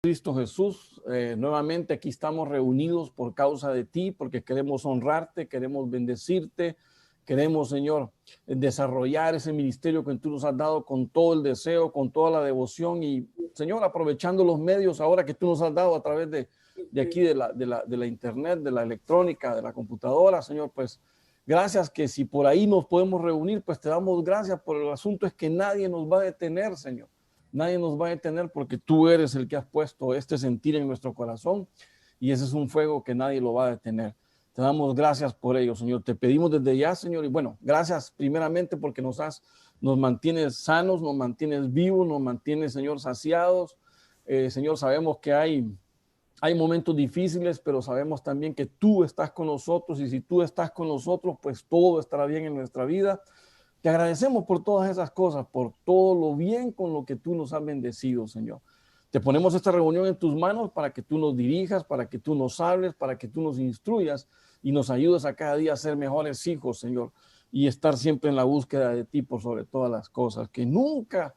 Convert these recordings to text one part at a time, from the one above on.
Cristo Jesús, nuevamente aquí estamos reunidos por causa de ti, porque queremos honrarte, queremos bendecirte, queremos, Señor, desarrollar ese ministerio que tú nos has dado con todo el deseo, con toda la devoción y, Señor, aprovechando los medios ahora que tú nos has dado a través de aquí, de la internet, de la electrónica, de la computadora, Señor, pues gracias que si por ahí nos podemos reunir, pues te damos gracias, por el asunto es que nadie nos va a detener, Señor. Nadie nos va a detener porque tú eres el que has puesto este sentir en nuestro corazón y ese es un fuego que nadie lo va a detener. Te damos gracias por ello, Señor. Te pedimos desde ya, Señor, y bueno, gracias primeramente porque nos mantienes sanos, nos mantienes vivos, nos mantienes, Señor, saciados. Señor, sabemos que hay momentos difíciles, pero sabemos también que tú estás con nosotros y si tú estás con nosotros, pues todo estará bien en nuestra vida. Te agradecemos por todas esas cosas, por todo lo bien con lo que tú nos has bendecido, Señor. Te ponemos esta reunión en tus manos para que tú nos dirijas, para que tú nos hables, para que tú nos instruyas y nos ayudes a cada día a ser mejores hijos, Señor, y estar siempre en la búsqueda de ti por sobre todas las cosas. Que nunca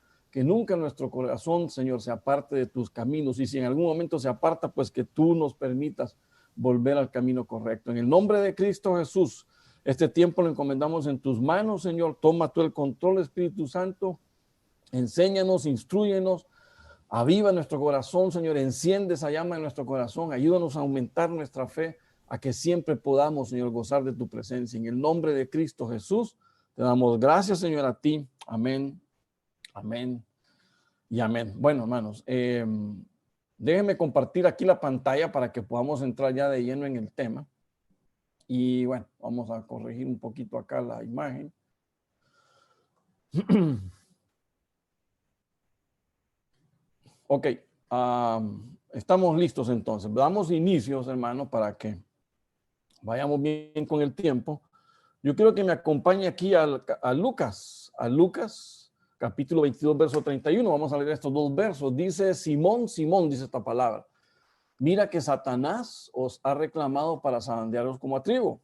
nuestro corazón, Señor, se aparte de tus caminos y si en algún momento se aparta, pues que tú nos permitas volver al camino correcto. En el nombre de Cristo Jesús, este tiempo lo encomendamos en tus manos, Señor. Toma tú el control, Espíritu Santo. Enséñanos, instrúyenos, aviva nuestro corazón, Señor. Enciende esa llama en nuestro corazón. Ayúdanos a aumentar nuestra fe, a que siempre podamos, Señor, gozar de tu presencia. En el nombre de Cristo Jesús, te damos gracias, Señor, a ti. Amén, amén y amén. Bueno, hermanos, déjenme compartir aquí la pantalla para que podamos entrar ya de lleno en el tema. Y bueno, vamos a corregir un poquito acá la imagen. Ok, estamos listos entonces. Damos inicios, hermanos, para que vayamos bien con el tiempo. Yo quiero que me acompañe aquí a Lucas, capítulo 22, verso 31. Vamos a leer estos dos versos. Dice, Simón, Simón, dice esta palabra. Mira que Satanás os ha reclamado para zarandearos como a trigo.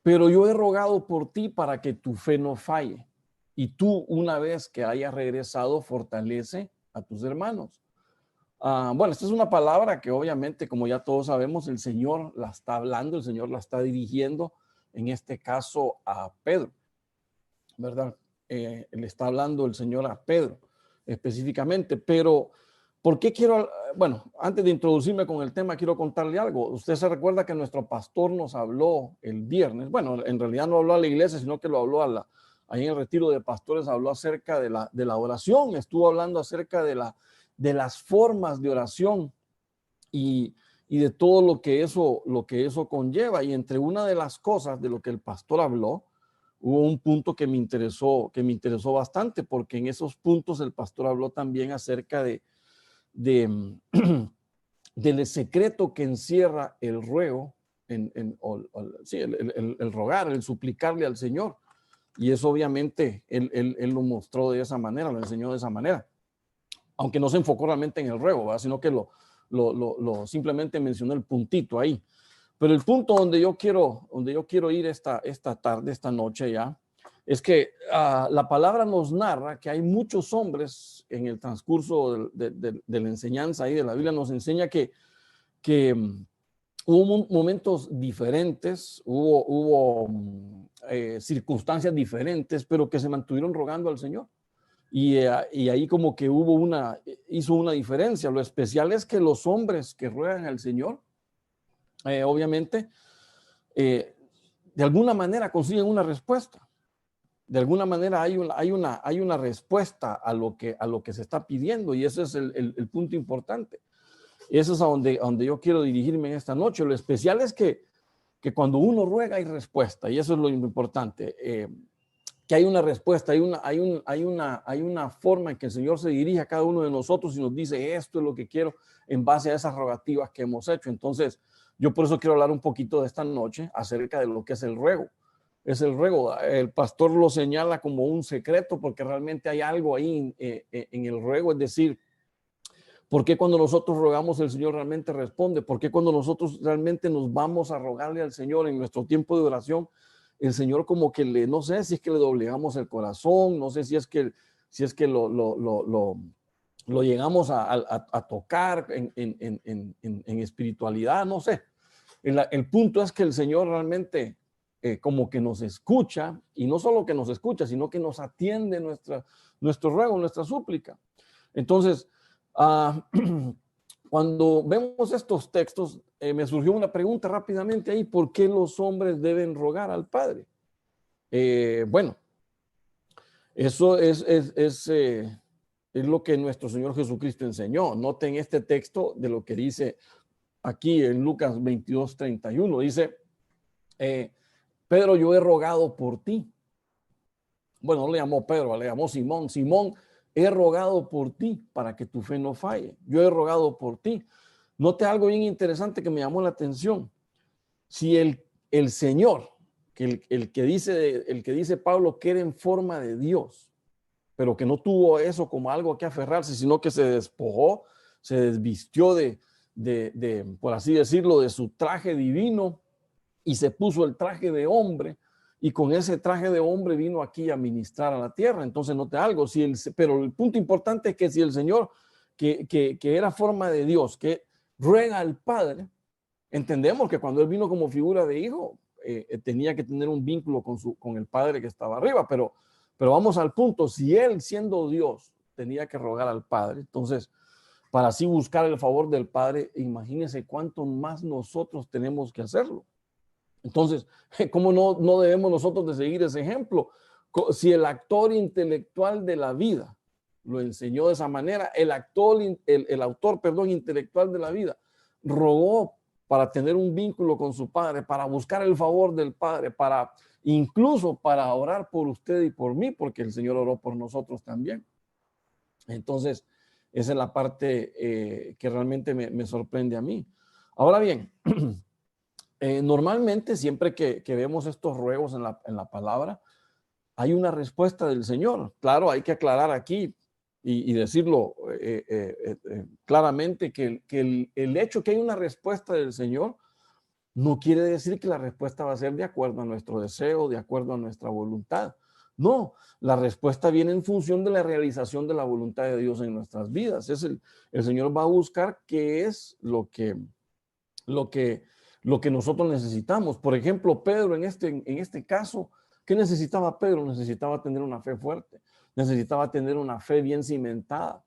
Pero yo he rogado por ti para que tu fe no falle. Y tú, una vez que hayas regresado, fortalece a tus hermanos. Bueno, esta es una palabra que obviamente, como ya todos sabemos, el Señor la está hablando, el Señor la está dirigiendo, en este caso a Pedro, ¿verdad? Le está hablando el Señor a Pedro específicamente, pero ¿por qué quiero? Bueno, antes de introducirme con el tema, quiero contarle algo. Usted se recuerda que nuestro pastor nos habló el viernes. Bueno, en realidad no habló a la iglesia, sino que lo habló ahí en el retiro de pastores, habló acerca de la oración. Estuvo hablando acerca de las formas de oración y de todo lo que eso conlleva. Y entre una de las cosas de lo que el pastor habló, hubo un punto que me interesó bastante, porque en esos puntos el pastor habló también acerca del secreto que encierra el ruego, el rogar, el suplicarle al Señor. Y eso obviamente él lo mostró de esa manera, lo enseñó de esa manera. Aunque no se enfocó realmente en el ruego, ¿verdad? Sino que lo simplemente mencionó el puntito ahí. Pero el punto donde yo quiero ir esta tarde, esta noche ya, es que la palabra nos narra que hay muchos hombres en el transcurso de la enseñanza ahí de la Biblia, nos enseña que hubo momentos diferentes, hubo circunstancias diferentes, pero que se mantuvieron rogando al Señor. Y ahí como que hizo una diferencia. Lo especial es que los hombres que ruegan al Señor, obviamente, de alguna manera consiguen una respuesta. De alguna manera hay una respuesta a lo que se está pidiendo y ese es el punto importante. Eso es a donde yo quiero dirigirme en esta noche. Lo especial es que cuando uno ruega hay respuesta y eso es lo importante. Que hay una respuesta, hay una forma en que el Señor se dirige a cada uno de nosotros y nos dice esto es lo que quiero en base a esas rogativas que hemos hecho. Entonces, yo por eso quiero hablar un poquito de esta noche acerca de lo que es el ruego. Es el ruego. El pastor lo señala como un secreto porque realmente hay algo ahí en el ruego, es decir, ¿por qué cuando nosotros rogamos el Señor realmente responde? ¿Por qué cuando nosotros realmente nos vamos a rogarle al Señor en nuestro tiempo de oración, el Señor como que no sé si es que le doblegamos el corazón, no sé si es que lo llegamos a tocar en espiritualidad, no sé. El punto es que el Señor realmente como que nos escucha, y no solo que nos escucha, sino que nos atiende nuestro ruego, nuestra súplica. Entonces, cuando vemos estos textos, me surgió una pregunta rápidamente ahí: ¿por qué los hombres deben rogar al Padre? Bueno, eso es lo que nuestro Señor Jesucristo enseñó. Noten este texto de lo que dice aquí en Lucas 22:31. Dice, Pedro, yo he rogado por ti. Bueno, no le llamó Pedro, le llamó Simón. Simón, he rogado por ti para que tu fe no falle. Yo he rogado por ti. Note algo bien interesante que me llamó la atención. Si el Señor, el que dice Pablo que era en forma de Dios, pero que no tuvo eso como algo a que aferrarse, sino que se despojó, se desvistió de, por así decirlo, de su traje divino y se puso el traje de hombre, y con ese traje de hombre vino aquí a ministrar a la tierra. Entonces note algo, pero el punto importante es que si el Señor, que era forma de Dios, que ruega al Padre, entendemos que cuando él vino como figura de hijo, tenía que tener un vínculo con el Padre que estaba arriba, pero vamos al punto: si él, siendo Dios, tenía que rogar al Padre, entonces, para así buscar el favor del Padre, imagínense cuánto más nosotros tenemos que hacerlo. Entonces, ¿cómo no debemos nosotros de seguir ese ejemplo? Si el actor intelectual de la vida lo enseñó de esa manera, el autor intelectual de la vida rogó para tener un vínculo con su Padre, para buscar el favor del Padre, incluso para orar por usted y por mí, porque el Señor oró por nosotros también. Entonces, esa es la parte que realmente me sorprende a mí. Ahora bien, normalmente siempre que vemos estos ruegos en la palabra, hay una respuesta del Señor. Claro, hay que aclarar aquí y decirlo claramente que el hecho que hay una respuesta del Señor no quiere decir que la respuesta va a ser de acuerdo a nuestro deseo, de acuerdo a nuestra voluntad. No, la respuesta viene en función de la realización de la voluntad de Dios en nuestras vidas. El Señor va a buscar qué es lo que nosotros necesitamos. Por ejemplo, Pedro en este caso, ¿qué necesitaba Pedro? Necesitaba tener una fe fuerte, necesitaba tener una fe bien cimentada,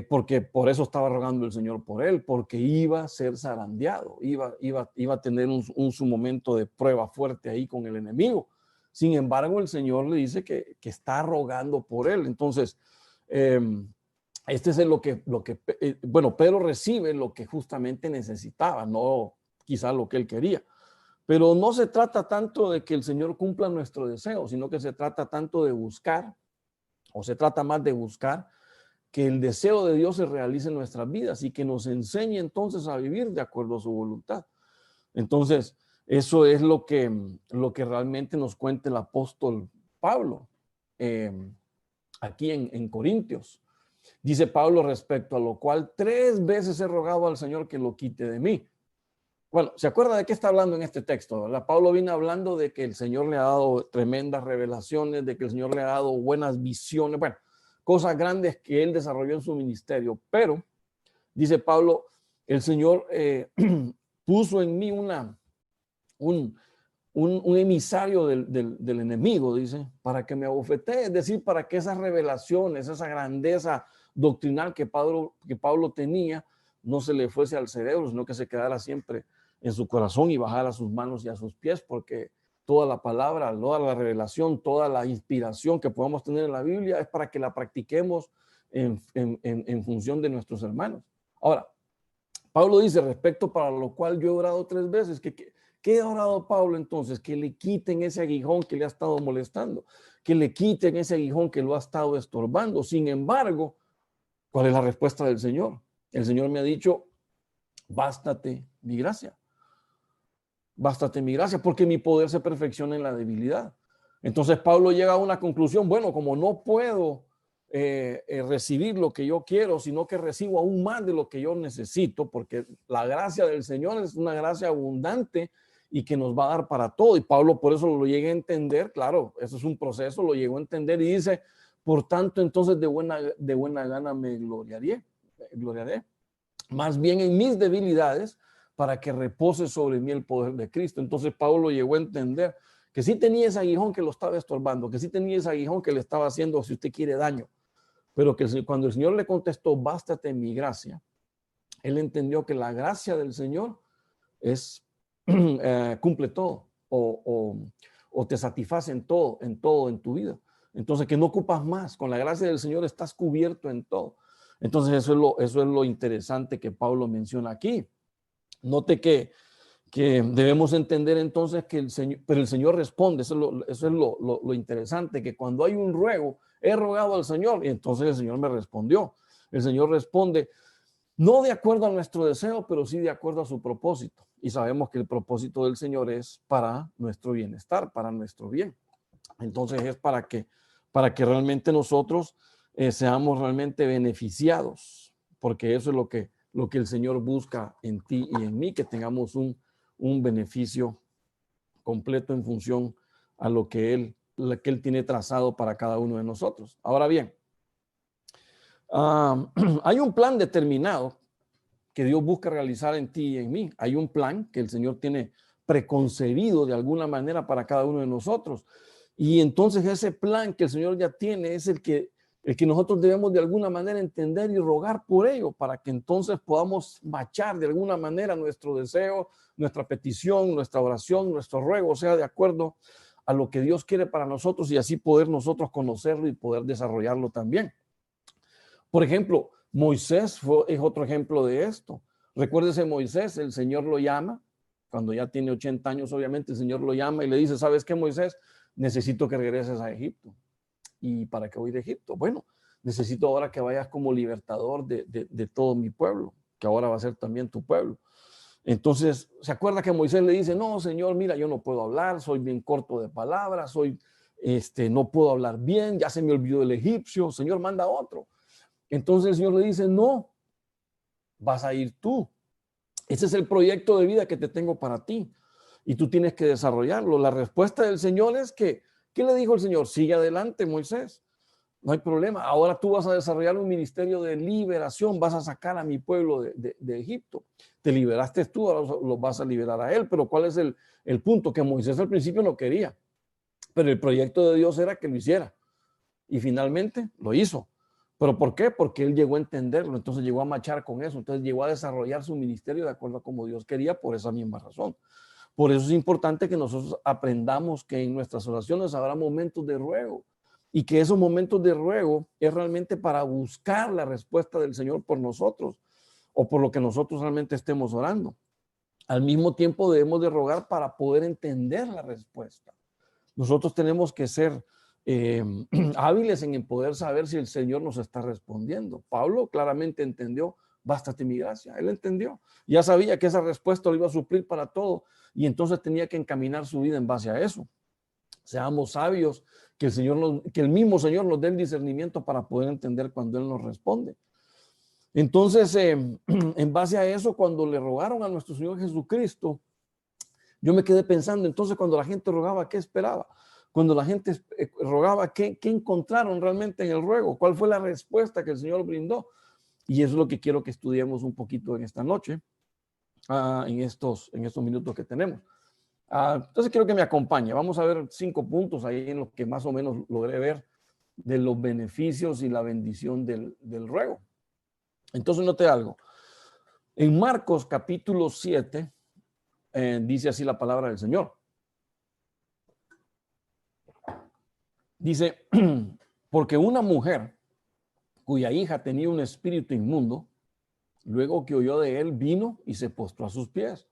porque por eso estaba rogando el Señor por él, porque iba a ser zarandeado, iba a tener su momento de prueba fuerte ahí con el enemigo. Sin embargo, el Señor le dice que está rogando por él. Entonces, este es bueno, Pedro recibe lo que justamente necesitaba, no quizás lo que él quería. Pero no se trata tanto de que el Señor cumpla nuestro deseo, sino que se trata tanto de buscar, o se trata más de buscar que el deseo de Dios se realice en nuestras vidas y que nos enseñe entonces a vivir de acuerdo a su voluntad. Entonces, eso es lo que realmente nos cuenta el apóstol Pablo aquí en Corintios. Dice Pablo: respecto a lo cual 3 veces he rogado al Señor que lo quite de mí. Bueno, ¿se acuerda de qué está hablando en este texto, verdad? Pablo viene hablando de que el Señor le ha dado tremendas revelaciones, de que el Señor le ha dado buenas visiones, bueno, cosas grandes que él desarrolló en su ministerio. Pero, dice Pablo, el Señor puso en mí un emisario del enemigo, dice, para que me abofetee, es decir, para que esas revelaciones, esa grandeza doctrinal que Pablo tenía, no se le fuese al cerebro, sino que se quedara siempre en su corazón y bajara a sus manos y a sus pies, porque toda la palabra, toda la revelación, toda la inspiración que podamos tener en la Biblia es para que la practiquemos en función de nuestros hermanos. Ahora, Pablo dice: respecto para lo cual yo he orado 3 veces, ¿qué ha orado Pablo entonces? Que le quiten ese aguijón que le ha estado molestando, que le quiten ese aguijón que lo ha estado estorbando. Sin embargo, ¿cuál es la respuesta del Señor? El Señor me ha dicho: bástate mi gracia. Bástate mi gracia, porque mi poder se perfecciona en la debilidad. Entonces Pablo llega a una conclusión: bueno, como no puedo recibir lo que yo quiero, sino que recibo aún más de lo que yo necesito, porque la gracia del Señor es una gracia abundante y que nos va a dar para todo. Y Pablo por eso lo llega a entender, claro, eso es un proceso, lo llegó a entender y dice: por tanto, entonces de buena gana me gloriaré. Más bien en mis debilidades, para que repose sobre mí el poder de Cristo. Entonces Pablo llegó a entender que sí tenía ese aguijón que lo estaba estorbando, que sí tenía ese aguijón que le estaba haciendo, si usted quiere, daño, pero que cuando el Señor le contestó, bástate mi gracia, él entendió que la gracia del Señor es cumple todo o te satisface en todo en tu vida. Entonces, que no ocupas más. Con la gracia del Señor estás cubierto en todo. Entonces, eso es lo interesante que Pablo menciona aquí. Note que debemos entender entonces que el Señor responde. Eso es lo interesante, que cuando hay un ruego, he rogado al Señor y entonces el Señor me respondió. El Señor responde no de acuerdo a nuestro deseo, pero sí de acuerdo a su propósito. Y sabemos que el propósito del Señor es para nuestro bienestar, para nuestro bien. Entonces es para que realmente nosotros seamos realmente beneficiados, porque eso es lo que el Señor busca en ti y en mí, que tengamos un beneficio completo en función a lo que Él tiene trazado para cada uno de nosotros. Ahora bien, hay un plan determinado que Dios busca realizar en ti y en mí. Hay un plan que el Señor tiene preconcebido de alguna manera para cada uno de nosotros. Y entonces ese plan que el Señor ya tiene es el que nosotros debemos de alguna manera entender y rogar por ello, para que entonces podamos machar de alguna manera nuestro deseo, nuestra petición, nuestra oración, nuestro ruego, sea de acuerdo a lo que Dios quiere para nosotros y así poder nosotros conocerlo y poder desarrollarlo también. Por ejemplo, Moisés es otro ejemplo de esto. Recuérdese, Moisés, el Señor lo llama, cuando ya tiene 80 años, obviamente, el Señor lo llama y le dice, ¿sabes qué, Moisés? Necesito que regreses a Egipto. ¿Y para qué voy de Egipto? Bueno, necesito ahora que vayas como libertador de todo mi pueblo, que ahora va a ser también tu pueblo. Entonces, ¿se acuerda que Moisés le dice, no, Señor, mira, yo no puedo hablar, soy bien corto de palabras, no puedo hablar bien, ya se me olvidó el egipcio, Señor, manda otro. Entonces el Señor le dice, no, vas a ir tú. Ese es el proyecto de vida que te tengo para ti y tú tienes que desarrollarlo. La respuesta del Señor es que, ¿qué le dijo el Señor? Sigue adelante, Moisés. No hay problema. Ahora tú vas a desarrollar un ministerio de liberación. Vas a sacar a mi pueblo de Egipto. Te liberaste tú, ahora lo vas a liberar a él. Pero ¿cuál es el punto? Que Moisés al principio no quería. Pero el proyecto de Dios era que lo hiciera. Y finalmente lo hizo. ¿Pero por qué? Porque él llegó a entenderlo. Entonces llegó a machar con eso. Entonces llegó a desarrollar su ministerio de acuerdo a como Dios quería por esa misma razón. Por eso es importante que nosotros aprendamos que en nuestras oraciones habrá momentos de ruego y que esos momentos de ruego es realmente para buscar la respuesta del Señor por nosotros o por lo que nosotros realmente estemos orando. Al mismo tiempo debemos de rogar para poder entender la respuesta. Nosotros tenemos que ser hábiles en poder saber si el Señor nos está respondiendo. Pablo claramente entendió, bástate mi gracia. Él entendió, ya sabía que esa respuesta lo iba a suplir para todo y entonces tenía que encaminar su vida en base a eso. Seamos sabios, que el mismo Señor nos dé el discernimiento para poder entender cuando Él nos responde. Entonces, en base a eso, cuando le rogaron a nuestro Señor Jesucristo, yo me quedé pensando, entonces cuando la gente rogaba, ¿qué esperaba? Cuando la gente rogaba, ¿qué encontraron realmente en el ruego? ¿Cuál fue la respuesta que el Señor brindó? Y eso es lo que quiero que estudiemos un poquito en esta noche, en estos minutos que tenemos. Entonces quiero que me acompañe. Vamos a ver 5 puntos ahí en los que más o menos logré ver de los beneficios y la bendición del ruego. Entonces note algo. En Marcos capítulo 7 dice así la palabra del Señor. Dice, porque una mujer cuya hija tenía un espíritu inmundo, luego que oyó de él, vino y se postró a sus pies.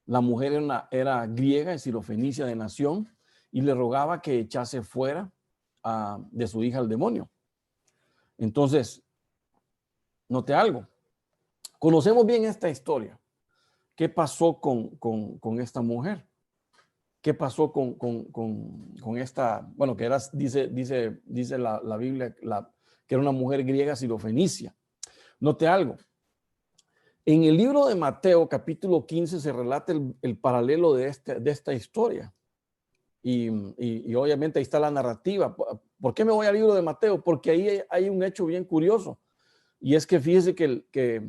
La mujer era griega y sirofenicia de nación y le rogaba que echase fuera de su hija al demonio. Entonces, note algo. Conocemos bien esta historia. ¿Qué pasó con esta mujer? ¿Qué pasó con esta? Bueno, que era, dice la Biblia, que era una mujer griega sirofenicia. Note algo. En el libro de Mateo, capítulo 15, se relata el paralelo de esta historia. Y obviamente ahí está la narrativa. ¿Por qué me voy al libro de Mateo? Porque ahí hay un hecho bien curioso. Y es que fíjese que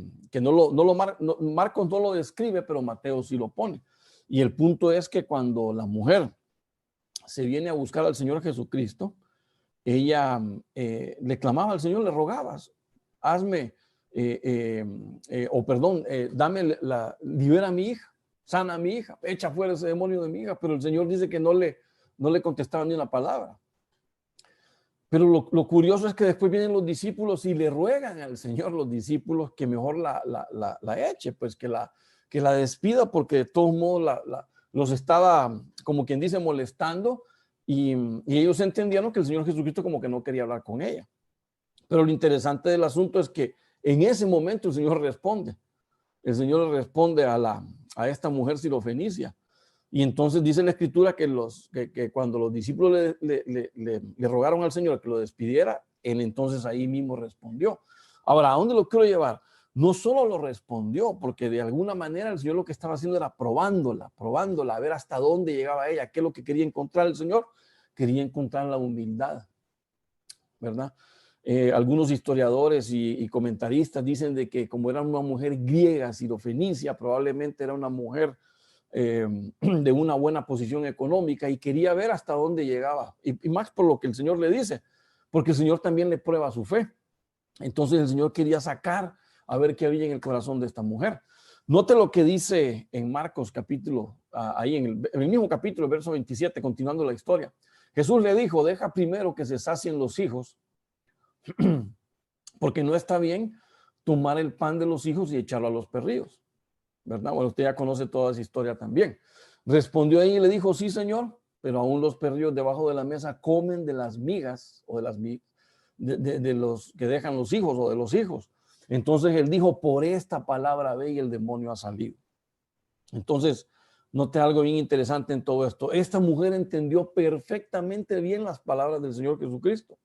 Marcos no lo describe, pero Mateo sí lo pone. Y el punto es que cuando la mujer se viene a buscar al Señor Jesucristo, ella le clamaba al Señor, le rogabas, hazme, libera a mi hija, sana a mi hija, echa fuera ese demonio de mi hija, pero el Señor dice que no le contestaba ni una palabra. Pero lo curioso es que después vienen los discípulos y le ruegan al Señor, los discípulos, que mejor la eche, pues que la despida, porque de todos modos los estaba, como quien dice, molestando, y ellos entendieron que el Señor Jesucristo como que no quería hablar con ella. Pero lo interesante del asunto es que en ese momento el Señor responde. El Señor le responde a esta mujer sirofenicia. Y entonces dice la Escritura que cuando los discípulos le rogaron al Señor que lo despidiera, él entonces ahí mismo respondió. Ahora, ¿a dónde lo quiero llevar? No solo lo respondió, porque de alguna manera el Señor lo que estaba haciendo era probándola, a ver hasta dónde llegaba ella. ¿Qué es lo que quería encontrar el Señor? Quería encontrar la humildad, ¿verdad? Algunos historiadores y comentaristas dicen de que como era una mujer griega, sirofenicia, probablemente era una mujer de una buena posición económica y quería ver hasta dónde llegaba. Y más por lo que el Señor le dice, porque el Señor también le prueba su fe. Entonces el Señor quería sacar a ver qué había en el corazón de esta mujer. Note lo que dice en Marcos capítulo, ahí en el mismo capítulo, verso 27, continuando la historia. Jesús le dijo, deja primero que se sacien los hijos, porque no está bien tomar el pan de los hijos y echarlo a los perrillos, ¿verdad? Bueno, usted ya conoce toda esa historia también. Respondió ahí y le dijo, sí, Señor, pero aún los perrillos debajo de la mesa comen de las migas o de las de los que dejan los hijos o de los hijos. Entonces él dijo, por esta palabra ve y el demonio ha salido. Entonces, note algo bien interesante en todo esto. Esta mujer entendió perfectamente bien las palabras del Señor Jesucristo.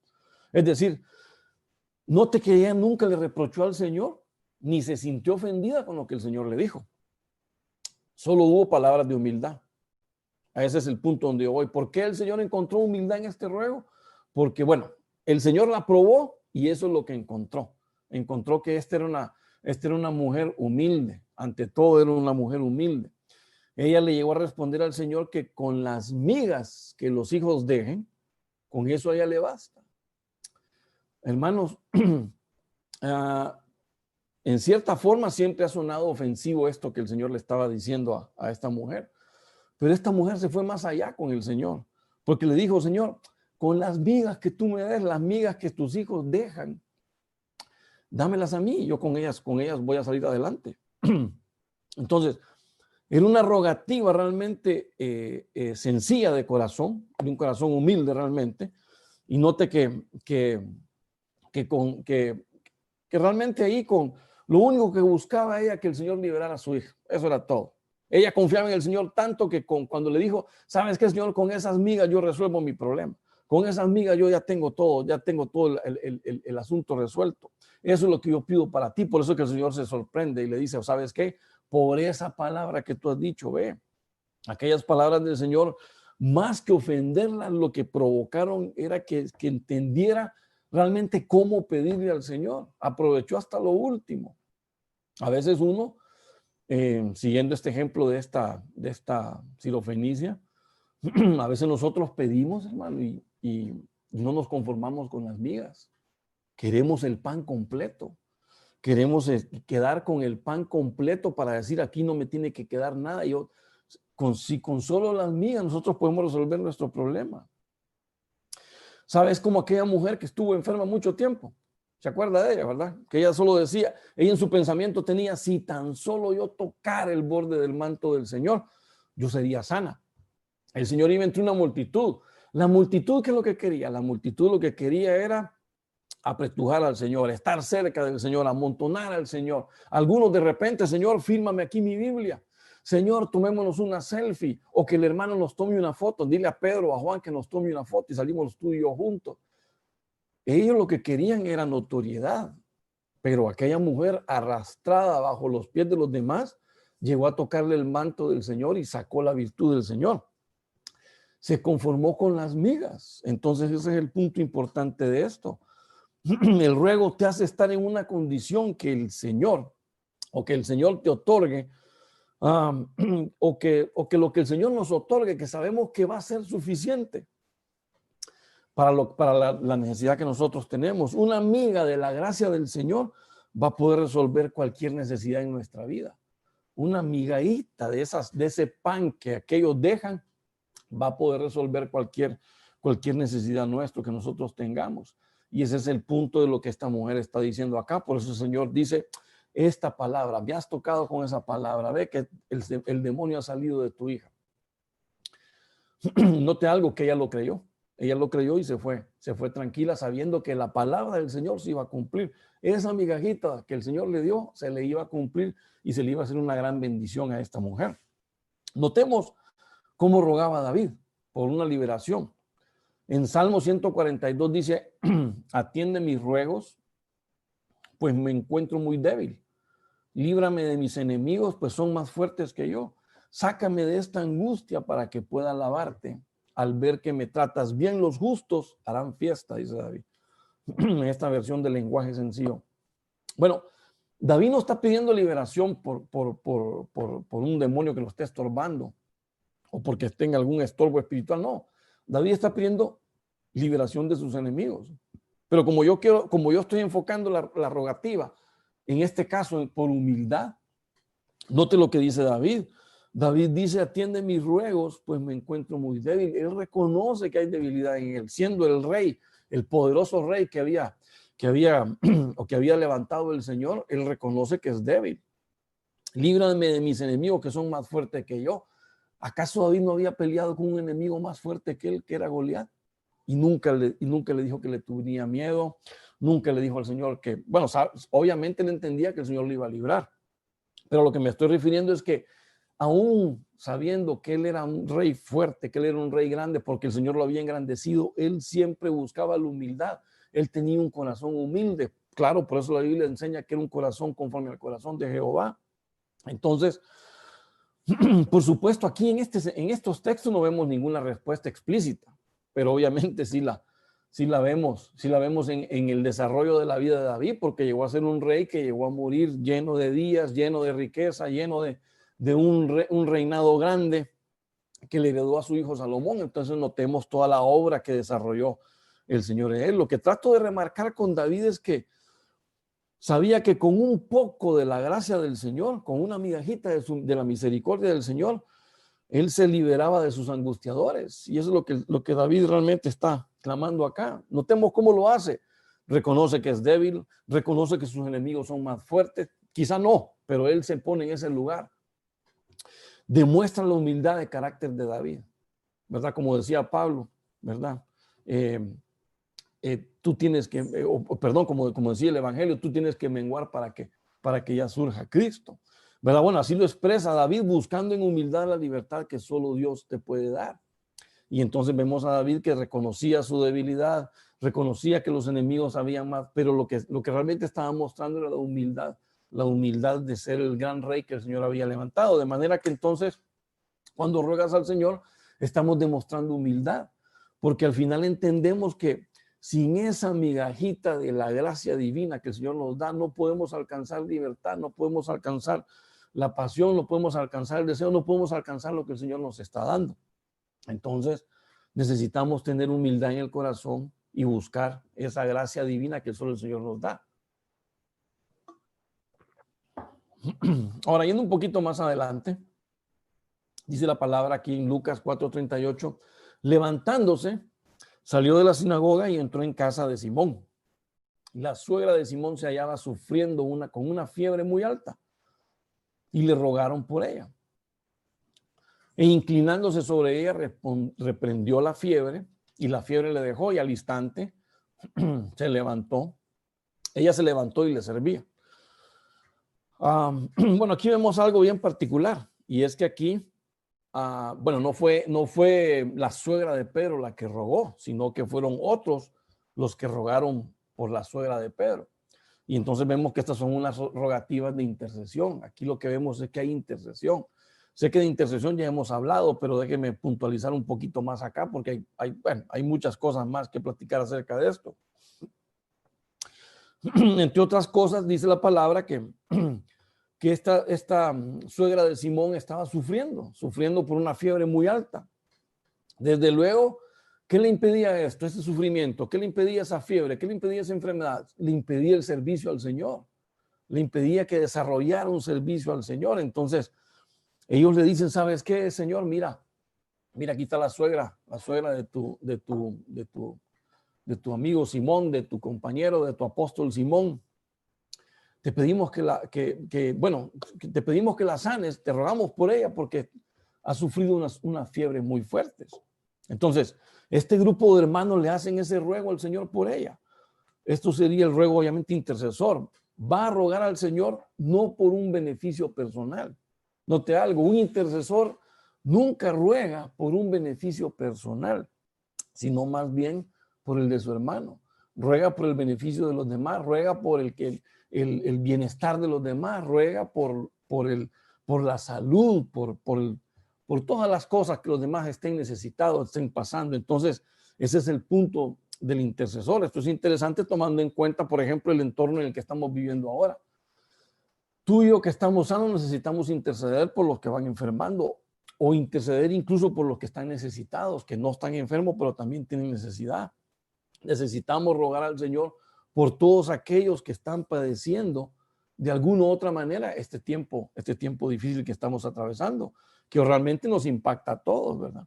Es decir, note que ella nunca le reprochó al Señor, ni se sintió ofendida con lo que el Señor le dijo. Solo hubo palabras de humildad. Ese es el punto donde yo voy. ¿Por qué el Señor encontró humildad en este ruego? Porque, bueno, el Señor la probó y eso es lo que encontró. Encontró que esta era una mujer humilde. Ante todo era una mujer humilde. Ella le llegó a responder al Señor que con las migas que los hijos dejen, con eso a ella le basta. Hermanos, en cierta forma siempre ha sonado ofensivo esto que el Señor le estaba diciendo a esta mujer. Pero esta mujer se fue más allá con el Señor, porque le dijo, Señor, con las migas que tú me des, las migas que tus hijos dejan, dámelas a mí, yo con ellas voy a salir adelante. Entonces, era una rogativa realmente sencilla de corazón, de un corazón humilde realmente, y note que realmente ahí lo único que buscaba ella que el Señor liberara a su hija, eso era todo. Ella confiaba en el Señor tanto que cuando le dijo, ¿sabes qué, Señor? Con esas migas yo resuelvo mi problema. Con esas migas yo ya tengo todo el asunto resuelto. Eso es lo que yo pido para ti. Por eso que el Señor se sorprende y le dice, ¿sabes qué? Por esa palabra que tú has dicho, ve. Aquellas palabras del Señor, más que ofenderla, lo que provocaron era que entendiera realmente cómo pedirle al Señor. Aprovechó hasta lo último. A veces uno, siguiendo este ejemplo de esta sirofenicia, a veces nosotros pedimos, hermano, y no nos conformamos con las migas. Queremos el pan completo. Queremos quedar con el pan completo para decir, aquí no me tiene que quedar nada. Si con solo las migas nosotros podemos resolver nuestro problema. ¿Sabes? Como aquella mujer que estuvo enferma mucho tiempo. ¿Se acuerda de ella, verdad? Que ella solo decía, ella en su pensamiento tenía, si tan solo yo tocara el borde del manto del Señor, yo sería sana. El Señor iba entre una multitud. La multitud, ¿qué es lo que quería? La multitud lo que quería era apretujar al Señor, estar cerca del Señor, amontonar al Señor. Algunos de repente, Señor, fírmame aquí mi Biblia. Señor, tomémonos una selfie, o que el hermano nos tome una foto. Dile a Pedro o a Juan que nos tome una foto y salimos tú y yo juntos. Ellos lo que querían era notoriedad, pero aquella mujer arrastrada bajo los pies de los demás llegó a tocarle el manto del Señor y sacó la virtud del Señor. se conformó con las migas. Entonces ese es el punto importante de esto. El ruego te hace estar en una condición que el Señor te otorgue, o que lo que el Señor nos otorgue, que sabemos que va a ser suficiente para la necesidad que nosotros tenemos. Una miga de la gracia del Señor va a poder resolver cualquier necesidad en nuestra vida. Una migaíta de ese pan que aquellos dejan va a poder resolver cualquier necesidad nuestra que nosotros tengamos. Y ese es el punto de lo que esta mujer está diciendo acá. Por eso el Señor dice, esta palabra, me has tocado con esa palabra, ve que el demonio ha salido de tu hija. Note algo, que ella lo creyó y se fue tranquila sabiendo que la palabra del Señor se iba a cumplir. Esa migajita que el Señor le dio se le iba a cumplir y se le iba a hacer una gran bendición a esta mujer. Notemos cómo rogaba David por una liberación. En Salmo 142 dice, atiende mis ruegos, pues me encuentro muy débil. Líbrame de mis enemigos, pues son más fuertes que yo. Sácame de esta angustia para que pueda alabarte. Al ver que me tratas bien, los justos harán fiesta, dice David. En esta versión del lenguaje sencillo. Bueno, David no está pidiendo liberación por un demonio que lo esté estorbando o porque tenga algún estorbo espiritual. No, David está pidiendo liberación de sus enemigos. Pero como yo estoy enfocando la rogativa, en este caso por humildad, note lo que dice David. David dice, atiende mis ruegos, pues me encuentro muy débil. Él reconoce que hay debilidad en él, siendo el rey, el poderoso rey que había levantado el Señor. Él reconoce que es débil. Líbrame de mis enemigos que son más fuertes que yo. ¿Acaso David no había peleado con un enemigo más fuerte que él, que era Goliat? Y nunca le dijo que le tenía miedo. Nunca le dijo al Señor que, bueno, obviamente él entendía que el Señor le iba a librar. Pero lo que me estoy refiriendo es que aún sabiendo que él era un rey fuerte, que él era un rey grande, porque el Señor lo había engrandecido, él siempre buscaba la humildad. Él tenía un corazón humilde. Claro, por eso la Biblia enseña que era un corazón conforme al corazón de Jehová. Entonces, por supuesto, aquí en estos textos no vemos ninguna respuesta explícita, pero obviamente sí la vemos en el desarrollo de la vida de David, porque llegó a ser un rey que llegó a morir lleno de días, lleno de riqueza, lleno de un reinado grande que le heredó a su hijo Salomón. Entonces notemos toda la obra que desarrolló el Señor en él. Lo que trato de remarcar con David es que sabía que con un poco de la gracia del Señor, con una migajita de la misericordia del Señor, él se liberaba de sus angustiadores. Y eso es lo que David realmente está clamando acá. Notemos cómo lo hace. Reconoce que es débil, reconoce que sus enemigos son más fuertes. Quizá no, pero él se pone en ese lugar. Demuestra la humildad de carácter de David, ¿verdad? Como decía Pablo, ¿verdad? Tú tienes que, como decía el Evangelio, tú tienes que menguar para que ya surja Cristo, ¿verdad? Bueno, así lo expresa David, buscando en humildad la libertad que solo Dios te puede dar. Y entonces vemos a David que reconocía su debilidad, reconocía que los enemigos habían más, pero lo que realmente estaba mostrando era la humildad de ser el gran rey que el Señor había levantado. De manera que entonces, cuando ruegas al Señor, estamos demostrando humildad, porque al final entendemos que sin esa migajita de la gracia divina que el Señor nos da, no podemos alcanzar libertad, no podemos alcanzar la pasión, no podemos alcanzar el deseo, no podemos alcanzar lo que el Señor nos está dando. Entonces, necesitamos tener humildad en el corazón y buscar esa gracia divina que solo el Señor nos da. Ahora, yendo un poquito más adelante, dice la palabra aquí en Lucas 4:38, levantándose, salió de la sinagoga y entró en casa de Simón. La suegra de Simón se hallaba sufriendo con una fiebre muy alta y le rogaron por ella. E inclinándose sobre ella, reprendió la fiebre y la fiebre le dejó y al instante se levantó. Ella se levantó y le servía. Bueno, aquí vemos algo bien particular y es que aquí, no fue la suegra de Pedro la que rogó, sino que fueron otros los que rogaron por la suegra de Pedro. Y entonces vemos que estas son unas rogativas de intercesión. Aquí lo que vemos es que hay intercesión. Sé que de intercesión ya hemos hablado, pero déjeme puntualizar un poquito más acá porque hay muchas cosas más que platicar acerca de esto. Entre otras cosas, dice la palabra que esta suegra de Simón estaba sufriendo por una fiebre muy alta. Desde luego, ¿qué le impedía esto, este sufrimiento? ¿Qué le impedía esa fiebre? ¿Qué le impedía esa enfermedad? Le impedía el servicio al Señor. Le impedía que desarrollara un servicio al Señor. Entonces, ellos le dicen, ¿sabes qué, Señor? Mira, aquí está la suegra de tu amigo Simón, de tu compañero, de tu apóstol Simón. Te pedimos te pedimos que la sanes, te rogamos por ella porque ha sufrido unas fiebres muy fuertes. Entonces, este grupo de hermanos le hacen ese ruego al Señor por ella. Esto sería el ruego obviamente intercesor. Va a rogar al Señor no por un beneficio personal. Note algo, un intercesor nunca ruega por un beneficio personal, sino más bien por el de su hermano. Ruega por el beneficio de los demás, ruega por el bienestar de los demás, ruega por la salud, por todas las cosas que los demás estén necesitados, estén pasando. Entonces, ese es el punto del intercesor. Esto es interesante tomando en cuenta, por ejemplo, el entorno en el que estamos viviendo ahora. Tú y yo que estamos sanos necesitamos interceder por los que van enfermando o interceder incluso por los que están necesitados, que no están enfermos, pero también tienen necesidad. Necesitamos rogar al Señor por todos aquellos que están padeciendo de alguna u otra manera este tiempo difícil que estamos atravesando, que realmente nos impacta a todos, ¿verdad?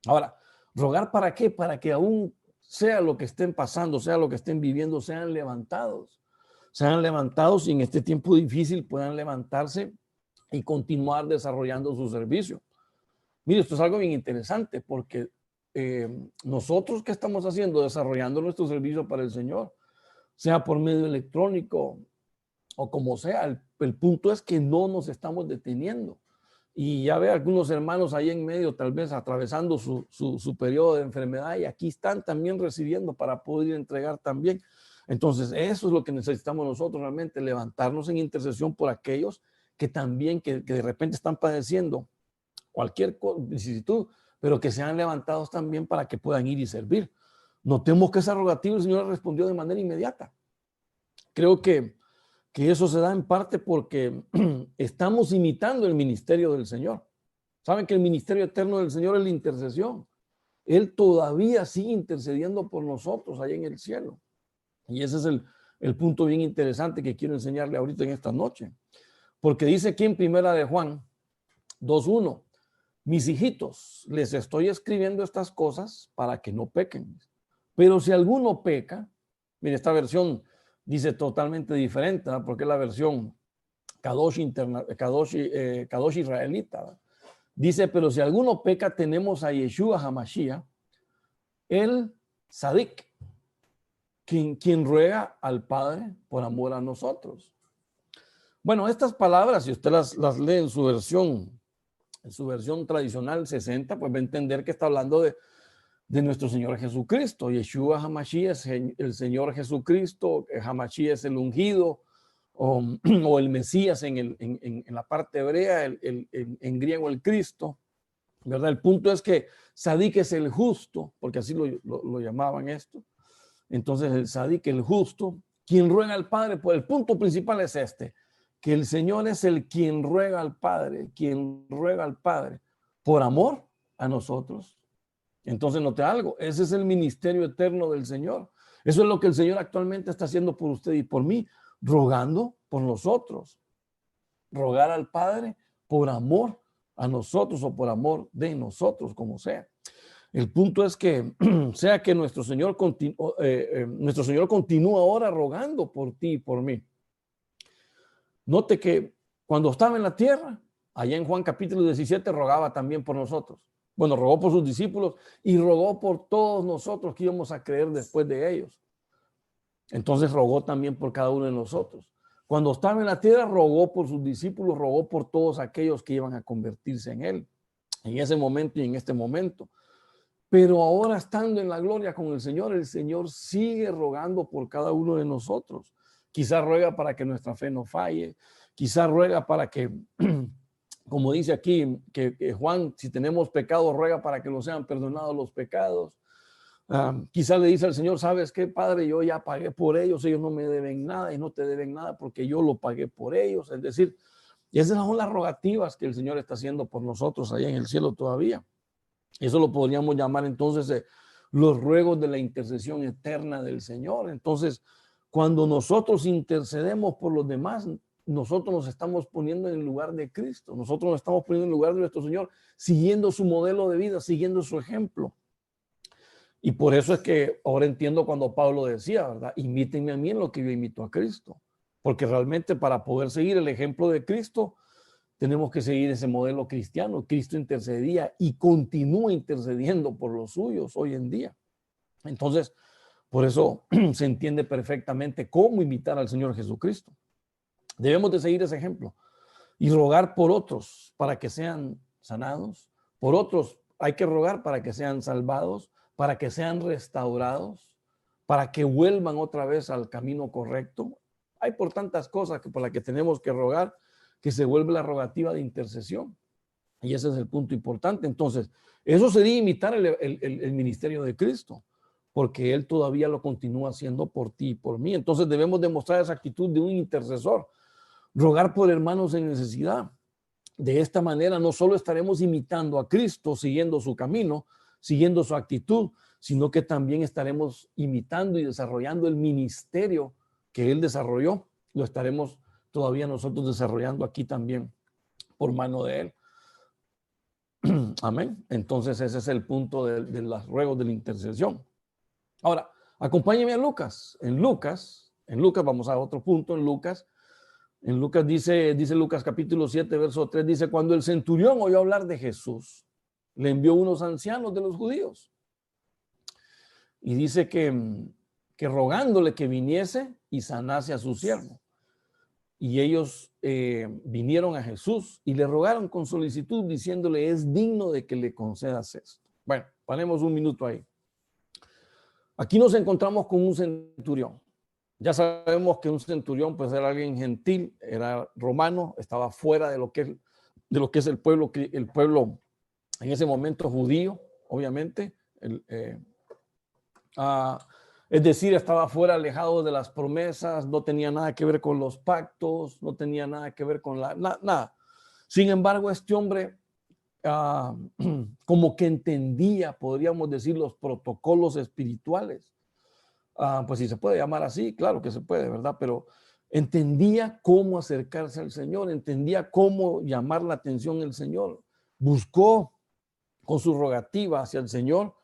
Ahora, ¿rogar para qué? Para que aún sea lo que estén pasando, sea lo que estén viviendo, sean levantados y en este tiempo difícil puedan levantarse y continuar desarrollando su servicio. Mire, esto es algo bien interesante porque nosotros, ¿qué estamos haciendo? Desarrollando nuestro servicio para el Señor, sea por medio electrónico o como sea. El punto es que no nos estamos deteniendo. Y ya ve algunos hermanos ahí en medio, tal vez atravesando su periodo de enfermedad, y aquí están también recibiendo para poder entregar también. Entonces, eso es lo que necesitamos nosotros realmente, levantarnos en intercesión por aquellos que también, que de repente están padeciendo cualquier vicisitud, pero que sean levantados también para que puedan ir y servir. Notemos que esa rogativa el Señor respondió de manera inmediata. Creo que eso se da en parte porque estamos imitando el ministerio del Señor. Saben que el ministerio eterno del Señor es la intercesión. Él todavía sigue intercediendo por nosotros allá en el cielo. Y ese es el punto bien interesante que quiero enseñarle ahorita en esta noche. Porque dice aquí en Primera de Juan 2:1, mis hijitos, les estoy escribiendo estas cosas para que no pequen. Pero si alguno peca, mire, esta versión dice totalmente diferente, ¿verdad? Porque es la versión Kadosh israelita, ¿verdad? Dice, pero si alguno peca, tenemos a Yeshua HaMashiach, el Sadik, quien ruega al Padre por amor a nosotros. Bueno, estas palabras, si usted las lee en su versión tradicional 60, pues va a entender que está hablando de nuestro Señor Jesucristo. Yeshua HaMashiach es el Señor Jesucristo, HaMashiach es el ungido o el Mesías en la parte hebrea, en griego el Cristo, ¿verdad? El punto es que Sadik es el justo, porque así lo llamaban esto. Entonces el Sadik, el justo, quien ruega al Padre, pues el punto principal es este, que el Señor es el quien ruega al Padre por amor a nosotros. Entonces note algo, ese es el ministerio eterno del Señor. Eso es lo que el Señor actualmente está haciendo por usted y por mí, rogando por nosotros. Rogar al Padre por amor a nosotros o por amor de nosotros, como sea. El punto es que sea que nuestro Señor continúa ahora rogando por ti y por mí. Note que cuando estaba en la tierra, allá en Juan capítulo 17, rogaba también por nosotros. Bueno, rogó por sus discípulos y rogó por todos nosotros que íbamos a creer después de ellos. Entonces rogó también por cada uno de nosotros. Cuando estaba en la tierra, rogó por sus discípulos, rogó por todos aquellos que iban a convertirse en él, en ese momento y en este momento. Pero ahora, estando en la gloria con el Señor sigue rogando por cada uno de nosotros. Quizás ruega para que nuestra fe no falle, quizás ruega para que como dice aquí, que Juan, si tenemos pecados, ruega para que nos sean perdonados los pecados. Quizás le dice al Señor, ¿sabes qué, Padre? Yo ya pagué por ellos no me deben nada y no te deben nada porque yo lo pagué por ellos. Es decir, y esas son las rogativas que el Señor está haciendo por nosotros allá en el cielo todavía. Eso lo podríamos llamar entonces los ruegos de la intercesión eterna del Señor. Entonces, cuando nosotros intercedemos por los demás, nosotros nos estamos poniendo en el lugar de Cristo. Nosotros nos estamos poniendo en el lugar de nuestro Señor, siguiendo su modelo de vida, siguiendo su ejemplo. Y por eso es que ahora entiendo cuando Pablo decía, ¿verdad? Imítenme a mí en lo que yo imito a Cristo. Porque realmente para poder seguir el ejemplo de Cristo, tenemos que seguir ese modelo cristiano. Cristo intercedía y continúa intercediendo por los suyos hoy en día. Entonces, por eso se entiende perfectamente cómo imitar al Señor Jesucristo. Debemos de seguir ese ejemplo y rogar por otros para que sean sanados. Por otros hay que rogar para que sean salvados, para que sean restaurados, para que vuelvan otra vez al camino correcto. Hay por tantas cosas por las que tenemos que rogar, que se vuelve la rogativa de intercesión. Y ese es el punto importante. Entonces, eso sería imitar el ministerio de Cristo, porque Él todavía lo continúa haciendo por ti y por mí. Entonces debemos demostrar esa actitud de un intercesor, rogar por hermanos en necesidad. De esta manera no solo estaremos imitando a Cristo, siguiendo su camino, siguiendo su actitud, sino que también estaremos imitando y desarrollando el ministerio que Él desarrolló. Lo estaremos todavía nosotros desarrollando aquí también por mano de Él. Amén. Entonces ese es el punto de los ruegos de la intercesión. Ahora, acompáñeme a Lucas. En Lucas, vamos a otro punto en Lucas. En Lucas dice Lucas capítulo 7, verso 3, dice, cuando el centurión oyó hablar de Jesús, le envió unos ancianos de los judíos. Y dice que rogándole que viniese y sanase a su siervo. Y ellos vinieron a Jesús y le rogaron con solicitud, diciéndole, es digno de que le concedas esto. Bueno, paremos un minuto ahí. Aquí nos encontramos con un centurión. Ya sabemos que un centurión pues era alguien gentil, era romano, estaba fuera de lo que es el pueblo en ese momento judío, obviamente. Es decir, estaba fuera, alejado de las promesas, no tenía nada que ver con los pactos, no tenía nada que ver con nada. Sin embargo, este hombre como que entendía, podríamos decir, los protocolos espirituales. Pues si se puede llamar así, claro que se puede, ¿verdad? Pero entendía cómo acercarse al Señor, entendía cómo llamar la atención del Señor. Buscó con su rogativa hacia el Señor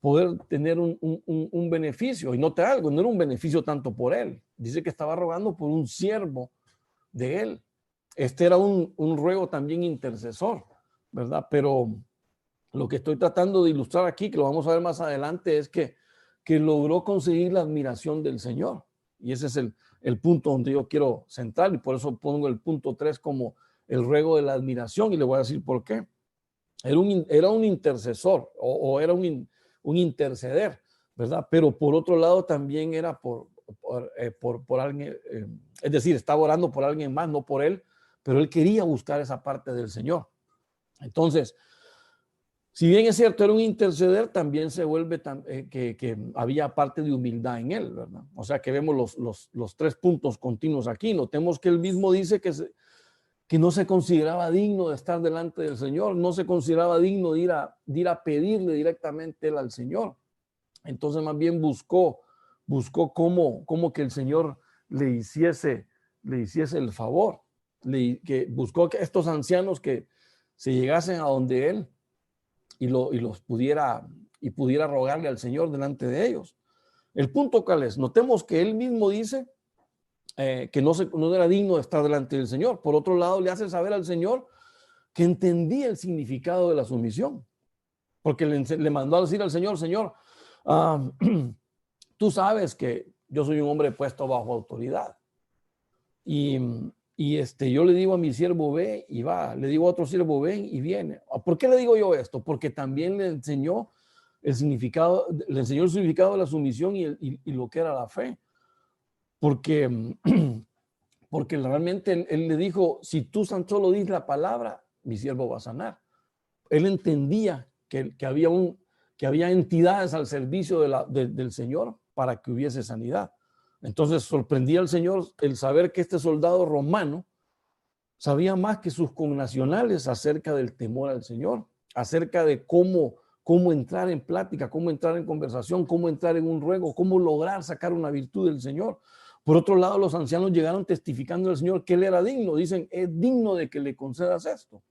poder tener un beneficio. Y note algo, no era un beneficio tanto por él. Dice que estaba rogando por un siervo de él. Este era un ruego también intercesor, ¿verdad? Pero lo que estoy tratando de ilustrar aquí, que lo vamos a ver más adelante, es que logró conseguir la admiración del Señor. Y ese es el punto donde yo quiero centrar, y por eso pongo el punto 3 como el ruego de la admiración, y le voy a decir por qué. Era un intercesor o era un interceder, ¿verdad? Pero por otro lado también era por alguien, es decir, estaba orando por alguien más, no por él, pero él quería buscar esa parte del Señor. Entonces, si bien es cierto, era un interceder, también se vuelve que había parte de humildad en él, ¿verdad? O sea que vemos los 3 puntos continuos aquí. Notemos que él mismo dice que no se consideraba digno de estar delante del Señor, no se consideraba digno de ir a pedirle directamente él al Señor. Entonces más bien buscó cómo que el Señor le hiciese el favor, que buscó que estos ancianos que se llegasen a donde él y pudiera rogarle al Señor delante de ellos. El punto cuál es, notemos que él mismo dice que no era digno de estar delante del Señor. Por otro lado, le hace saber al Señor que entendía el significado de la sumisión, porque le mandó a decir al Señor, Señor, tú sabes que yo soy un hombre puesto bajo autoridad. Y yo le digo a mi siervo, ve y va. Le digo a otro siervo, ven y viene. ¿Por qué le digo yo esto? Porque también le enseñó el significado de la sumisión y lo que era la fe. Porque realmente él le dijo, si tú tan solo dices la palabra, mi siervo va a sanar. Él entendía que había entidades al servicio del Señor para que hubiese sanidad. Entonces sorprendía al Señor el saber que este soldado romano sabía más que sus connacionales acerca del temor al Señor, acerca de cómo entrar en plática, cómo entrar en conversación, cómo entrar en un ruego, cómo lograr sacar una virtud del Señor. Por otro lado, los ancianos llegaron testificando al Señor que él era digno. Dicen, es digno de que le concedas esto.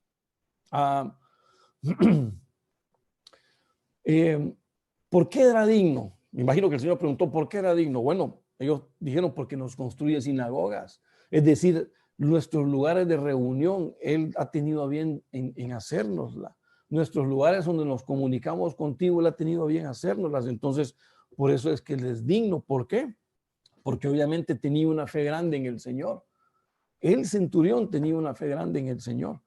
¿Por qué era digno? Me imagino que el Señor preguntó, ¿por qué era digno? Bueno, ellos dijeron, porque nos construye sinagogas. Es decir, nuestros lugares de reunión, Él ha tenido a bien en hacérnosla. Nuestros lugares donde nos comunicamos contigo, Él ha tenido a bien hacérnoslas. Entonces, por eso es que Él es digno. ¿Por qué? Porque obviamente tenía una fe grande en el Señor. El centurión tenía una fe grande en el Señor.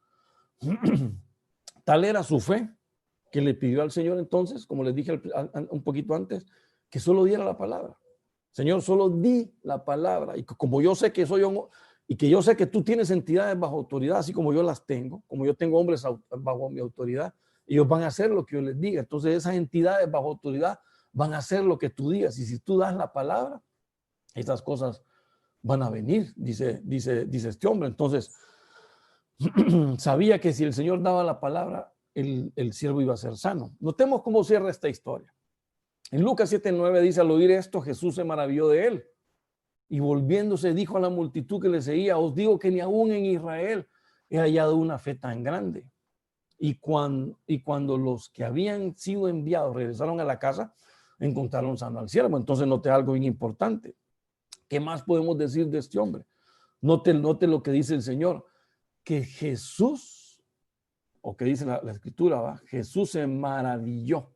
Tal era su fe que le pidió al Señor entonces, como les dije un poquito antes, que solo diera la palabra. Señor, solo di la palabra. Y como yo sé que soy yo, y que yo sé que tú tienes entidades bajo autoridad, así como yo las tengo, como yo tengo hombres bajo mi autoridad, ellos van a hacer lo que yo les diga. Entonces esas entidades bajo autoridad van a hacer lo que tú digas. Y si tú das la palabra, estas cosas van a venir, dice este hombre. Entonces, sabía que si el Señor daba la palabra, el siervo iba a ser sano. Notemos cómo cierra esta historia. En Lucas 7:9 dice, al oír esto, Jesús se maravilló de él. Y volviéndose dijo a la multitud que le seguía, os digo que ni aún en Israel he hallado una fe tan grande. Y cuando los que habían sido enviados regresaron a la casa, encontraron sano al siervo. Entonces noté algo bien importante. ¿Qué más podemos decir de este hombre? Note lo que dice el Señor, que Jesús, o que dice la escritura, ¿va? Jesús se maravilló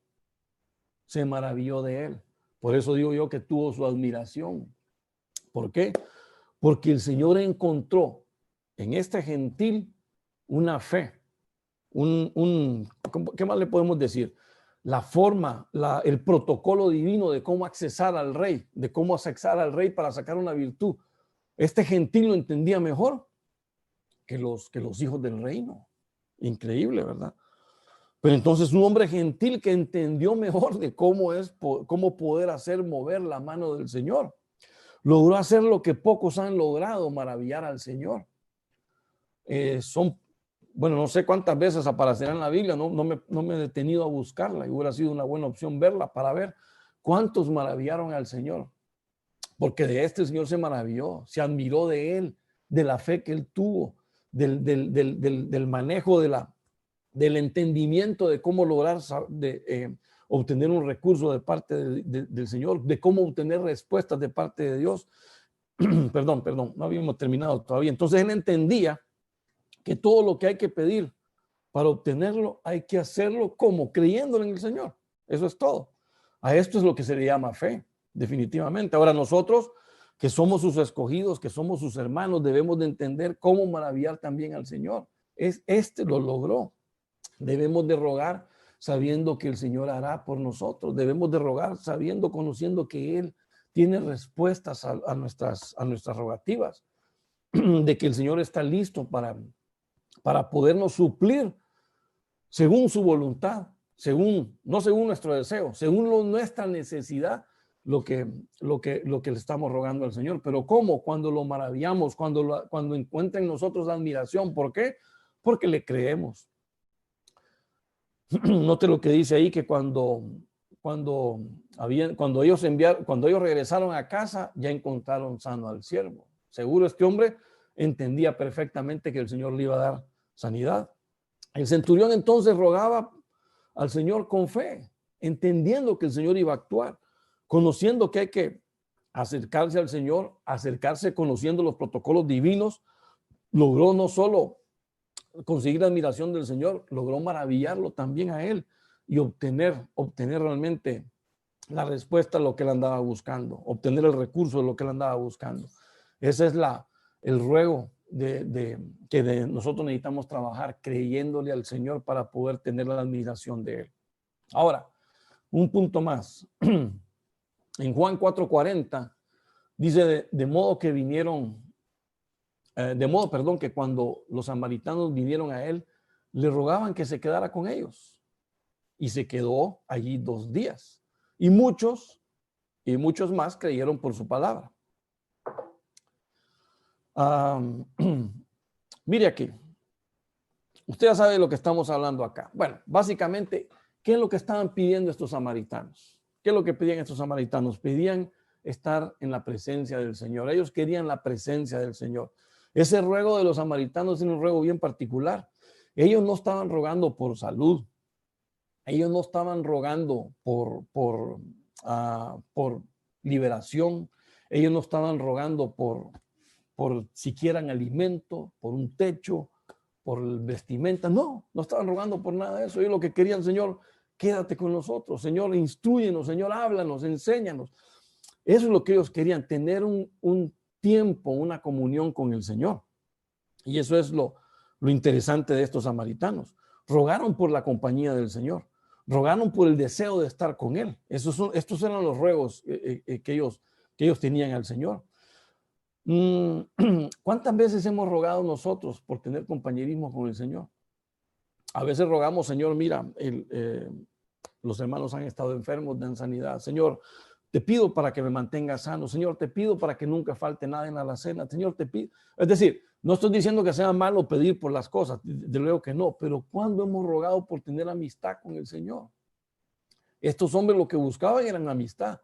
de él. Por eso digo yo que tuvo su admiración. ¿Por qué? Porque el Señor encontró en este gentil una fe, ¿qué más le podemos decir? La forma, el protocolo divino de cómo accesar al rey, para sacar una virtud. Este gentil lo entendía mejor que los hijos del reino. Increíble, ¿verdad? Pero entonces un hombre gentil que entendió mejor de cómo poder hacer mover la mano del Señor. Logró hacer lo que pocos han logrado, maravillar al Señor. No sé cuántas veces aparecerá en la Biblia, no me he detenido a buscarla y hubiera sido una buena opción verla para ver cuántos maravillaron al Señor. Porque de este Señor se maravilló, se admiró de él, de la fe que él tuvo, del manejo del entendimiento de cómo lograr obtener un recurso de parte del Señor, de cómo obtener respuestas de parte de Dios. Perdón, no habíamos terminado todavía. Entonces él entendía que todo lo que hay que pedir para obtenerlo, hay que hacerlo como creyéndolo en el Señor. Eso es todo. A esto es lo que se le llama fe, definitivamente. Ahora nosotros, que somos sus escogidos, que somos sus hermanos, debemos de entender cómo maravillar también al Señor. Este lo logró. Debemos de rogar sabiendo que el Señor hará por nosotros. Debemos de rogar conociendo que Él tiene respuestas a nuestras rogativas, de que el Señor está listo para podernos suplir según su voluntad, no según nuestro deseo, según nuestra necesidad, lo que le estamos rogando al Señor. Pero ¿cómo? Cuando lo maravillamos, cuando encuentra en nosotros la admiración. ¿Por qué? Porque le creemos. Note lo que dice ahí, que cuando ellos regresaron a casa, ya encontraron sano al siervo. Seguro este hombre entendía perfectamente que el Señor le iba a dar sanidad. El centurión entonces rogaba al Señor con fe, entendiendo que el Señor iba a actuar, conociendo que hay que acercarse al Señor, conociendo los protocolos divinos. Logró no solo conseguir la admiración del Señor, logró maravillarlo también a él y obtener realmente la respuesta a lo que él andaba buscando, obtener el recurso de lo que él andaba buscando. Ese es el ruego que nosotros necesitamos trabajar, creyéndole al Señor para poder tener la admiración de él. Ahora, un punto más. En Juan 4:40 dice, de modo que cuando los samaritanos vinieron a él, le rogaban que se quedara con ellos. Y se quedó allí 2 días. Y muchos más creyeron por su palabra. Mire aquí. Usted ya sabe de lo que estamos hablando acá. Bueno, básicamente, ¿qué es lo que estaban pidiendo estos samaritanos? ¿Qué es lo que pedían estos samaritanos? Pedían estar en la presencia del Señor. Ellos querían la presencia del Señor. Ese ruego de los samaritanos es un ruego bien particular. Ellos no estaban rogando por salud. Ellos no estaban rogando por liberación. Ellos no estaban rogando por siquiera un alimento, por un techo, por vestimenta. No estaban rogando por nada de eso. Ellos lo que querían, Señor, quédate con nosotros. Señor, instrúyenos. Señor, háblanos, enséñanos. Eso es lo que ellos querían, tener un tiempo, una comunión con el Señor. Y eso es lo interesante de estos samaritanos. Rogaron por la compañía del Señor. Rogaron por el deseo de estar con Él. Estos eran los ruegos que ellos tenían al Señor. ¿Cuántas veces hemos rogado nosotros por tener compañerismo con el Señor? A veces rogamos, Señor, mira, los hermanos han estado enfermos, dan sanidad. Señor, te pido para que me mantenga sano. Señor, te pido para que nunca falte nada en la alacena. Señor, te pido. Es decir, no estoy diciendo que sea malo pedir por las cosas, de luego que no, pero ¿cuándo hemos rogado por tener amistad con el Señor? Estos hombres lo que buscaban eran amistad.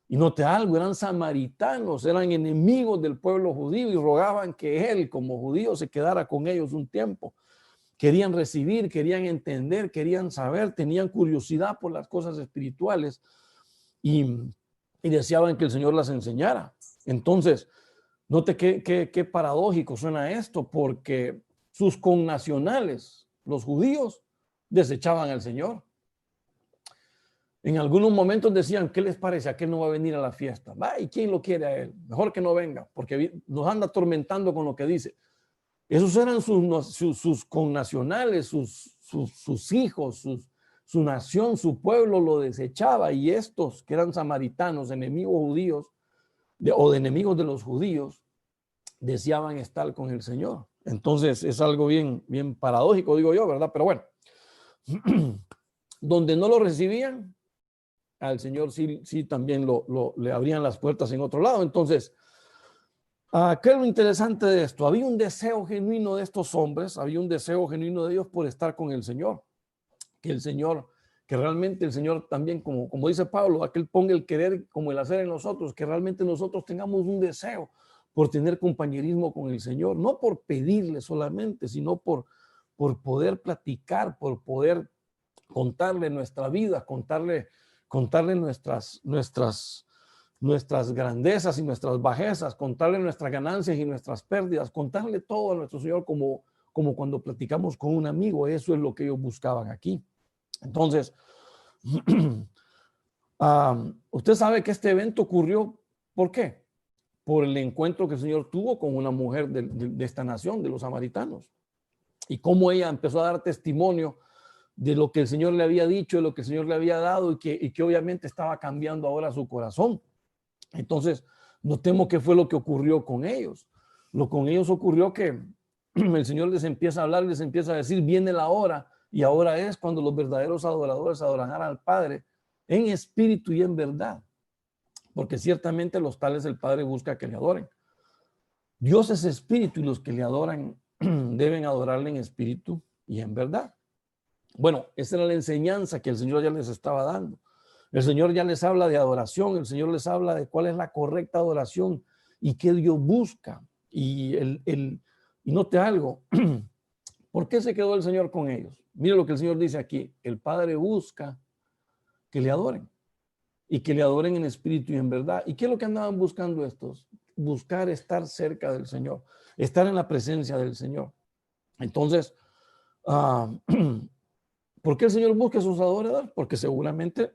Y note algo, eran samaritanos, eran enemigos del pueblo judío y rogaban que él como judío se quedara con ellos un tiempo. Querían recibir, querían entender, querían saber, tenían curiosidad por las cosas espirituales y deseaban que el Señor las enseñara. Entonces, note qué paradójico suena esto, porque sus connacionales, los judíos, desechaban al Señor. En algunos momentos decían, ¿qué les parece? ¿A qué no va a venir a la fiesta? ¿Y quién lo quiere a él? Mejor que no venga, porque nos anda atormentando con lo que dice. Esos eran sus connacionales, sus hijos, su nación, su pueblo lo desechaba. Y estos, que eran samaritanos, enemigos judíos, o de enemigos de los judíos, deseaban estar con el Señor. Entonces es algo bien paradójico, digo yo, ¿verdad? Pero bueno, donde no lo recibían, al Señor sí también le abrían las puertas en otro lado. Entonces, ¿qué es lo interesante de esto? Había un deseo genuino de estos hombres, había un deseo genuino de ellos por estar con el Señor. Que realmente el Señor también, como dice Pablo, a que Él ponga el querer como el hacer en nosotros, que realmente nosotros tengamos un deseo por tener compañerismo con el Señor, no por pedirle solamente, sino por poder platicar, por poder contarle nuestra vida, contarle nuestras grandezas y nuestras bajezas, contarle nuestras ganancias y nuestras pérdidas, contarle todo a nuestro Señor como cuando platicamos con un amigo. Eso es lo que ellos buscaban aquí. Entonces, usted sabe que este evento ocurrió, ¿por qué? Por el encuentro que el Señor tuvo con una mujer de esta nación, de los samaritanos, y cómo ella empezó a dar testimonio de lo que el Señor le había dicho, de lo que el Señor le había dado y que obviamente estaba cambiando ahora su corazón. Entonces, notemos qué fue lo que ocurrió con ellos. Con ellos ocurrió que el Señor les empieza a hablar, les empieza a decir, viene la hora, y ahora es cuando los verdaderos adoradores adorarán al Padre en espíritu y en verdad, porque ciertamente los tales el Padre busca que le adoren. Dios es espíritu y los que le adoran deben adorarle en espíritu y en verdad. Bueno, esa era la enseñanza que el Señor ya les estaba dando. El Señor ya les habla de adoración, el Señor les habla de cuál es la correcta adoración y qué Dios busca. Y note algo, ¿por qué se quedó el Señor con ellos? Mire lo que el Señor dice aquí, el Padre busca que le adoren y que le adoren en espíritu y en verdad. ¿Y qué es lo que andaban buscando estos? Buscar estar cerca del Señor, estar en la presencia del Señor. Entonces, ¿por qué el Señor busca a sus adoradores? Porque seguramente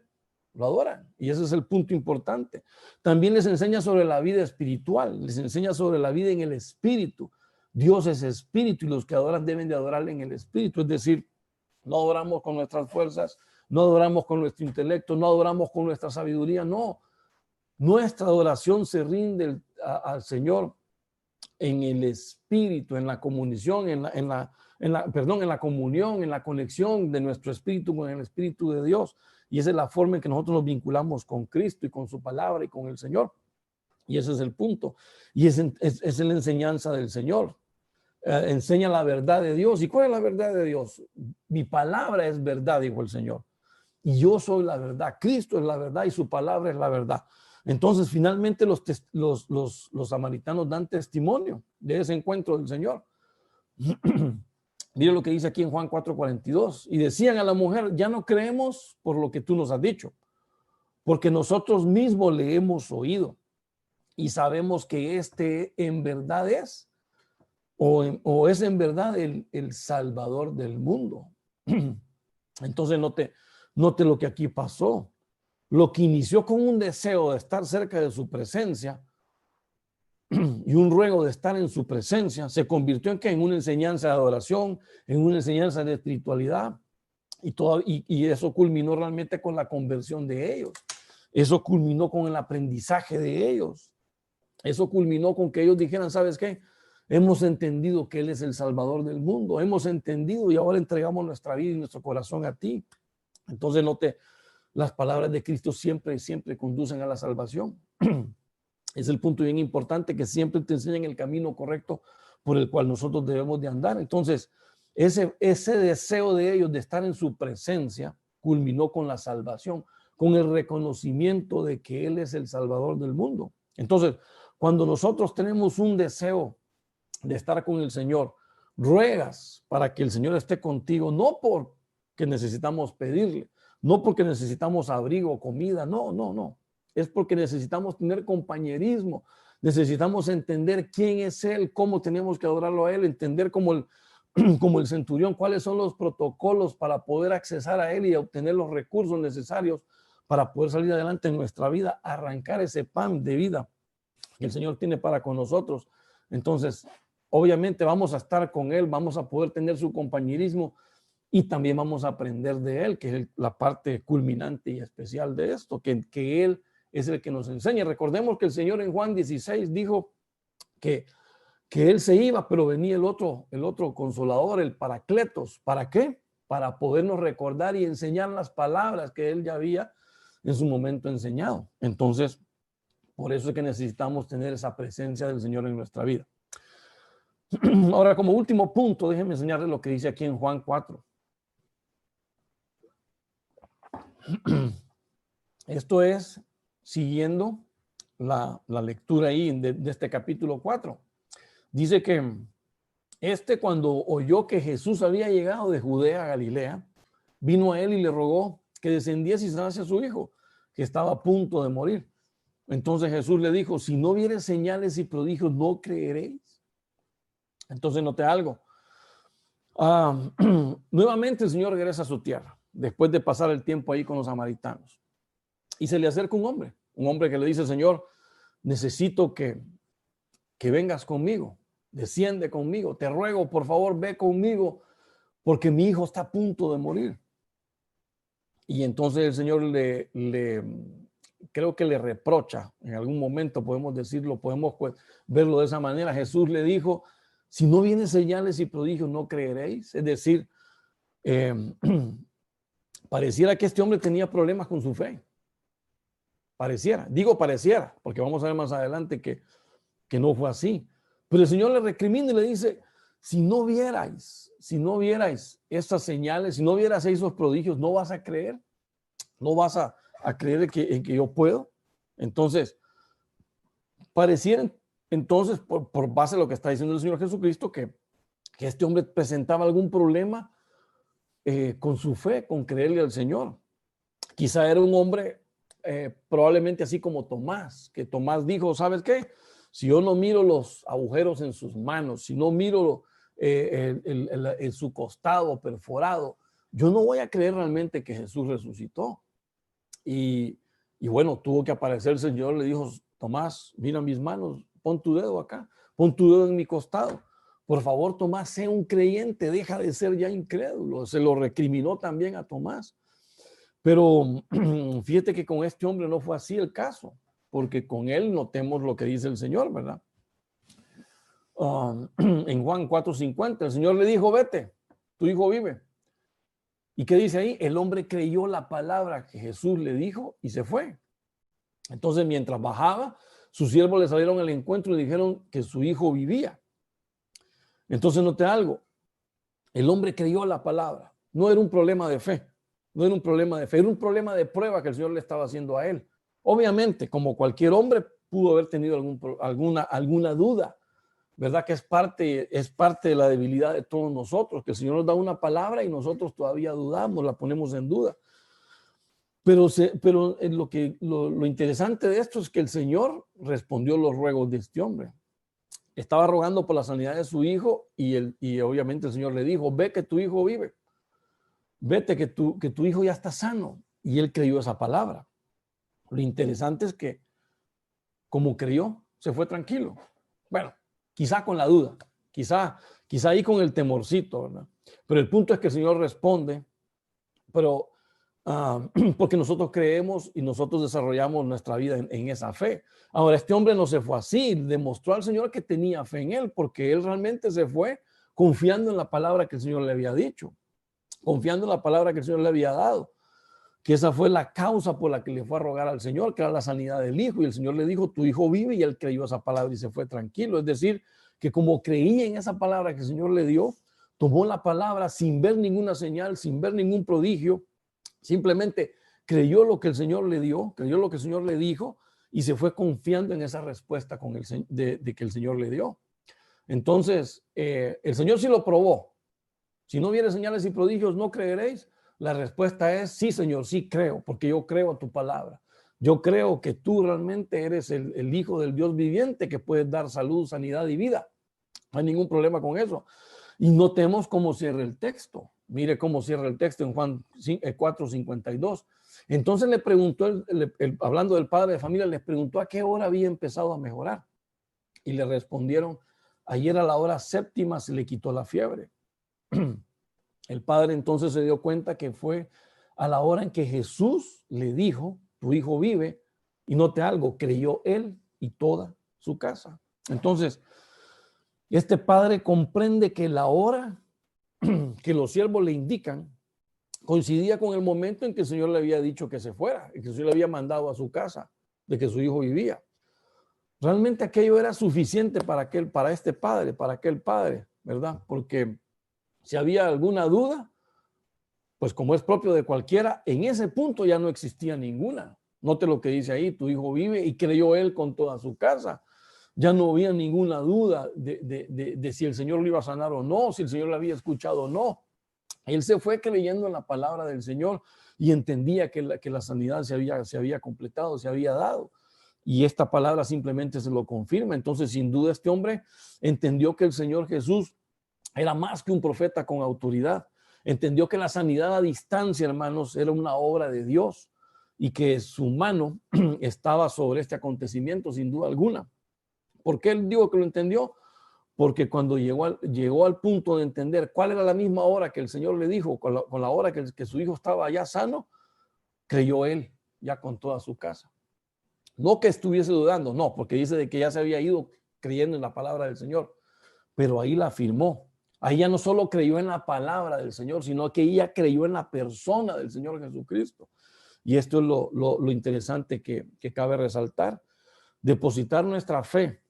lo adoran. Y ese es el punto importante. También les enseña sobre la vida espiritual, les enseña sobre la vida en el espíritu. Dios es espíritu y los que adoran deben de adorarle en el espíritu. Es decir, no adoramos con nuestras fuerzas, no adoramos con nuestro intelecto, no adoramos con nuestra sabiduría, no. Nuestra adoración se rinde al Señor en el espíritu, en la comunión, en la comunión, en la conexión de nuestro espíritu con el espíritu de Dios. Y esa es la forma en que nosotros nos vinculamos con Cristo y con su palabra y con el Señor. Y ese es el punto. Y es la enseñanza del Señor. Enseña la verdad de Dios. ¿Y cuál es la verdad de Dios? Mi palabra es verdad, dijo el Señor. Y yo soy la verdad. Cristo es la verdad y su palabra es la verdad. Entonces, finalmente los samaritanos dan testimonio de ese encuentro del Señor. Mira lo que dice aquí en Juan 4:42. Y decían a la mujer, ya no creemos por lo que tú nos has dicho, porque nosotros mismos le hemos oído y sabemos que este en verdad es, o es en verdad el Salvador del mundo. Entonces note lo que aquí pasó. Lo que inició con un deseo de estar cerca de su presencia y un ruego de estar en su presencia, se convirtió en, ¿qué? En una enseñanza de adoración, en una enseñanza de espiritualidad, y eso culminó realmente con la conversión de ellos. Eso culminó con el aprendizaje de ellos. Eso culminó con que ellos dijeran, ¿sabes qué? Hemos entendido que Él es el Salvador del mundo. Hemos entendido y ahora entregamos nuestra vida y nuestro corazón a ti. Entonces, note, las palabras de Cristo siempre conducen a la salvación. Es el punto bien importante, que siempre te enseñan el camino correcto por el cual nosotros debemos de andar. Entonces, ese deseo de ellos de estar en su presencia culminó con la salvación, con el reconocimiento de que Él es el Salvador del mundo. Entonces, cuando nosotros tenemos un deseo de estar con el Señor, ruegas para que el Señor esté contigo, no porque necesitamos pedirle, no porque necesitamos abrigo, comida, no. Es porque necesitamos tener compañerismo, necesitamos entender quién es Él, cómo tenemos que adorarlo a Él, entender como el centurión cuáles son los protocolos para poder accesar a Él y obtener los recursos necesarios para poder salir adelante en nuestra vida, arrancar ese pan de vida que el Señor tiene para con nosotros. Entonces, obviamente vamos a estar con Él, vamos a poder tener su compañerismo y también vamos a aprender de Él, que es la parte culminante y especial de esto, que Él es el que nos enseña. Recordemos que el Señor en Juan 16 dijo que Él se iba, pero venía el otro consolador, el Paracletos. ¿Para qué? Para podernos recordar y enseñar las palabras que Él ya había en su momento enseñado. Entonces, por eso es que necesitamos tener esa presencia del Señor en nuestra vida. Ahora, como último punto, déjenme enseñarles lo que dice aquí en Juan 4. Esto es siguiendo la lectura ahí de este capítulo 4. Dice que cuando oyó que Jesús había llegado de Judea a Galilea, vino a él y le rogó que descendiese y sanase a su hijo, que estaba a punto de morir. Entonces Jesús le dijo, si no vieres señales y prodigios, ¿no creeréis? Entonces noté algo. Nuevamente el Señor regresa a su tierra, después de pasar el tiempo ahí con los samaritanos. Y se le acerca un hombre que le dice, Señor, necesito que vengas conmigo, desciende conmigo, te ruego, por favor, ve conmigo, porque mi hijo está a punto de morir. Y entonces el Señor creo que le reprocha, en algún momento podemos decirlo, podemos verlo de esa manera. Jesús le dijo, si no vienen señales y prodigios, no creeréis. Es decir, pareciera que este hombre tenía problemas con su fe. Pareciera, porque vamos a ver más adelante que no fue así. Pero el Señor le recrimina y le dice, si no vierais estas señales, si no vieras esos prodigios, no vas a creer, no vas a creer en que yo puedo. Entonces, pareciera entonces, por base de lo que está diciendo el Señor Jesucristo, que este hombre presentaba algún problema con su fe, con creerle al Señor. Quizá era un hombre probablemente así como Tomás, que Tomás dijo, ¿sabes qué? Si yo no miro los agujeros en sus manos, si no miro su costado perforado, yo no voy a creer realmente que Jesús resucitó. Y bueno, tuvo que aparecer el Señor, le dijo, Tomás, mira mis manos, pon tu dedo acá, pon tu dedo en mi costado. Por favor, Tomás, sé un creyente, deja de ser ya incrédulo. Se lo recriminó también a Tomás. Pero fíjate que con este hombre no fue así el caso, porque con él notemos lo que dice el Señor, ¿verdad? en Juan 4:50. El Señor le dijo, vete, tu hijo vive. ¿Y qué dice ahí? El hombre creyó la palabra que Jesús le dijo y se fue. Entonces, mientras bajaba, sus siervos le salieron al encuentro y le dijeron que su hijo vivía. Entonces, note algo. El hombre creyó la palabra. No era un problema de fe. No era un problema de fe. Era un problema de prueba que el Señor le estaba haciendo a él. Obviamente, como cualquier hombre, pudo haber tenido alguna duda, ¿verdad? Que es parte de la debilidad de todos nosotros, que el Señor nos da una palabra y nosotros todavía dudamos, la ponemos en duda. Pero lo interesante de esto es que el Señor respondió los ruegos de este hombre. Estaba rogando por la sanidad de su hijo y obviamente el Señor le dijo, ve que tu hijo vive, vete que tu hijo ya está sano. Y él creyó esa palabra. Lo interesante es que como creyó, se fue tranquilo. Bueno, quizá con la duda, quizá ahí con el temorcito, ¿verdad? Pero el punto es que el Señor responde, pero porque nosotros creemos y nosotros desarrollamos nuestra vida en esa fe. Ahora, este hombre no se fue así, demostró al Señor que tenía fe en él, porque él realmente se fue confiando en la palabra que el Señor le había dicho, confiando en la palabra que el Señor le había dado, que esa fue la causa por la que le fue a rogar al Señor, que era la sanidad del hijo, y el Señor le dijo, tu hijo vive, y él creyó esa palabra y se fue tranquilo. Es decir, que como creía en esa palabra que el Señor le dio, tomó la palabra sin ver ninguna señal, sin ver ningún prodigio, simplemente creyó lo que el Señor le dio, creyó lo que el Señor le dijo y se fue confiando en esa respuesta de que el Señor le dio. Entonces, el Señor sí lo probó. Si no viene señales y prodigios, ¿no creeréis? La respuesta es sí, Señor, sí creo, porque yo creo a tu palabra. Yo creo que tú realmente eres el Hijo del Dios viviente que puedes dar salud, sanidad y vida. No hay ningún problema con eso. Y notemos cómo cierra el texto. Mire cómo cierra el texto en Juan 4:52. Entonces le preguntó, hablando del padre de familia, les preguntó a qué hora había empezado a mejorar. Y le respondieron, ayer a la hora séptima se le quitó la fiebre. El padre entonces se dio cuenta que fue a la hora en que Jesús le dijo, tu hijo vive, y note algo, creyó él y toda su casa. Entonces, este padre comprende que la hora que los siervos le indican coincidía con el momento en que el Señor le había dicho que se fuera, y que el Señor le había mandado a su casa, de que su hijo vivía. Realmente aquello era suficiente para aquel padre, ¿verdad? Porque si había alguna duda, pues como es propio de cualquiera, en ese punto ya no existía ninguna. Note lo que dice ahí, tu hijo vive y creyó él con toda su casa. Ya no había ninguna duda de si el Señor lo iba a sanar o no, si el Señor lo había escuchado o no. Él se fue creyendo en la palabra del Señor y entendía que la sanidad se había completado, se había dado. Y esta palabra simplemente se lo confirma. Entonces, sin duda, este hombre entendió que el Señor Jesús era más que un profeta con autoridad. Entendió que la sanidad a distancia, hermanos, era una obra de Dios y que su mano estaba sobre este acontecimiento, sin duda alguna. ¿Por qué él digo que lo entendió? Porque cuando llegó al punto de entender cuál era la misma hora que el Señor le dijo, con la hora que su hijo estaba ya sano, creyó él ya con toda su casa. No que estuviese dudando, no, porque dice de que ya se había ido creyendo en la palabra del Señor, pero ahí la afirmó. Ahí ya no solo creyó en la palabra del Señor, sino que ella creyó en la persona del Señor Jesucristo. Y esto es lo interesante que cabe resaltar. Depositar nuestra fe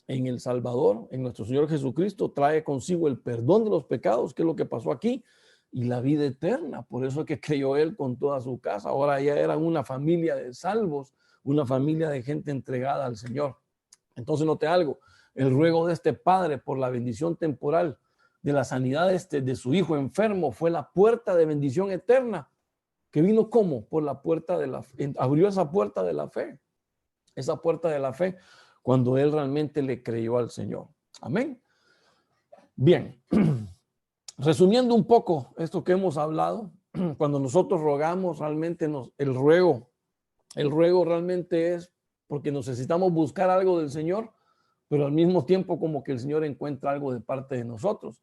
en el Salvador, en nuestro Señor Jesucristo, trae consigo el perdón de los pecados, que es lo que pasó aquí, y la vida eterna. Por eso es que creyó él con toda su casa. Ahora ya eran una familia de salvos, una familia de gente entregada al Señor. Entonces note algo, el ruego de este padre por la bendición temporal de la sanidad de su hijo enfermo fue la puerta de bendición eterna, que vino como por la puerta de la fe, abrió esa puerta de la fe, cuando él realmente le creyó al Señor. Amén. Bien, resumiendo un poco esto que hemos hablado, cuando nosotros rogamos realmente el ruego realmente es porque necesitamos buscar algo del Señor, pero al mismo tiempo como que el Señor encuentra algo de parte de nosotros.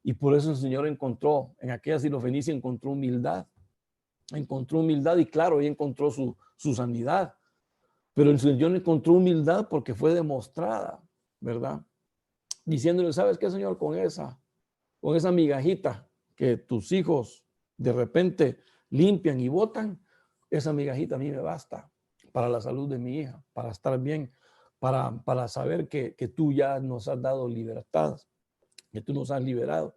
Y por eso el Señor encontró, en aquella Sirofenicia encontró humildad y claro, ahí encontró su sanidad. Pero el Señor encontró humildad porque fue demostrada, ¿verdad? diciéndole, ¿sabes qué, Señor? Con esa migajita que tus hijos de repente limpian y botan, esa migajita a mí me basta para la salud de mi hija, para estar bien, para saber que tú ya nos has dado libertad, que tú nos has liberado.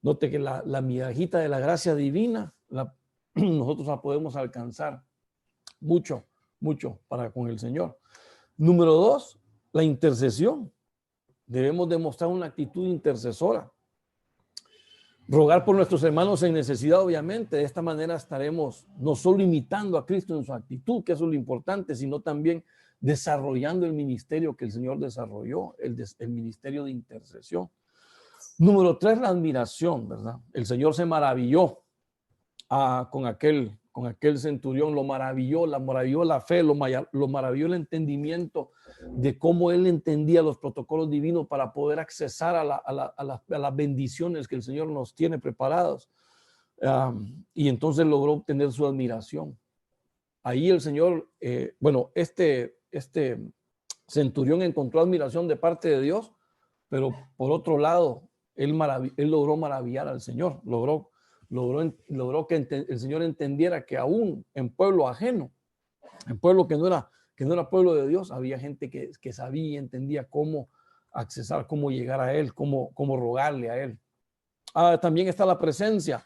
Note que la migajita de la gracia divina, nosotros la podemos alcanzar mucho, mucho para con el Señor. Número 2, la intercesión. Debemos demostrar una actitud intercesora. Rogar por nuestros hermanos en necesidad, obviamente. De esta manera estaremos no solo imitando a Cristo en su actitud, que eso es lo importante, sino también desarrollando el ministerio que el Señor desarrolló, el ministerio de intercesión. Número 3, la admiración, ¿verdad? El Señor se maravilló con aquel centurión, lo maravilló la fe, lo maravilló el entendimiento de cómo él entendía los protocolos divinos para poder accesar a las bendiciones que el Señor nos tiene preparadas. Y entonces logró obtener su admiración. Ahí el Señor, este centurión encontró admiración de parte de Dios, pero por otro lado, él logró maravillar al Señor, logró que el Señor entendiera que aún en pueblo ajeno, en pueblo que no era pueblo de Dios, había gente que sabía y entendía cómo accesar, cómo llegar a Él, cómo rogarle a Él. También está la presencia.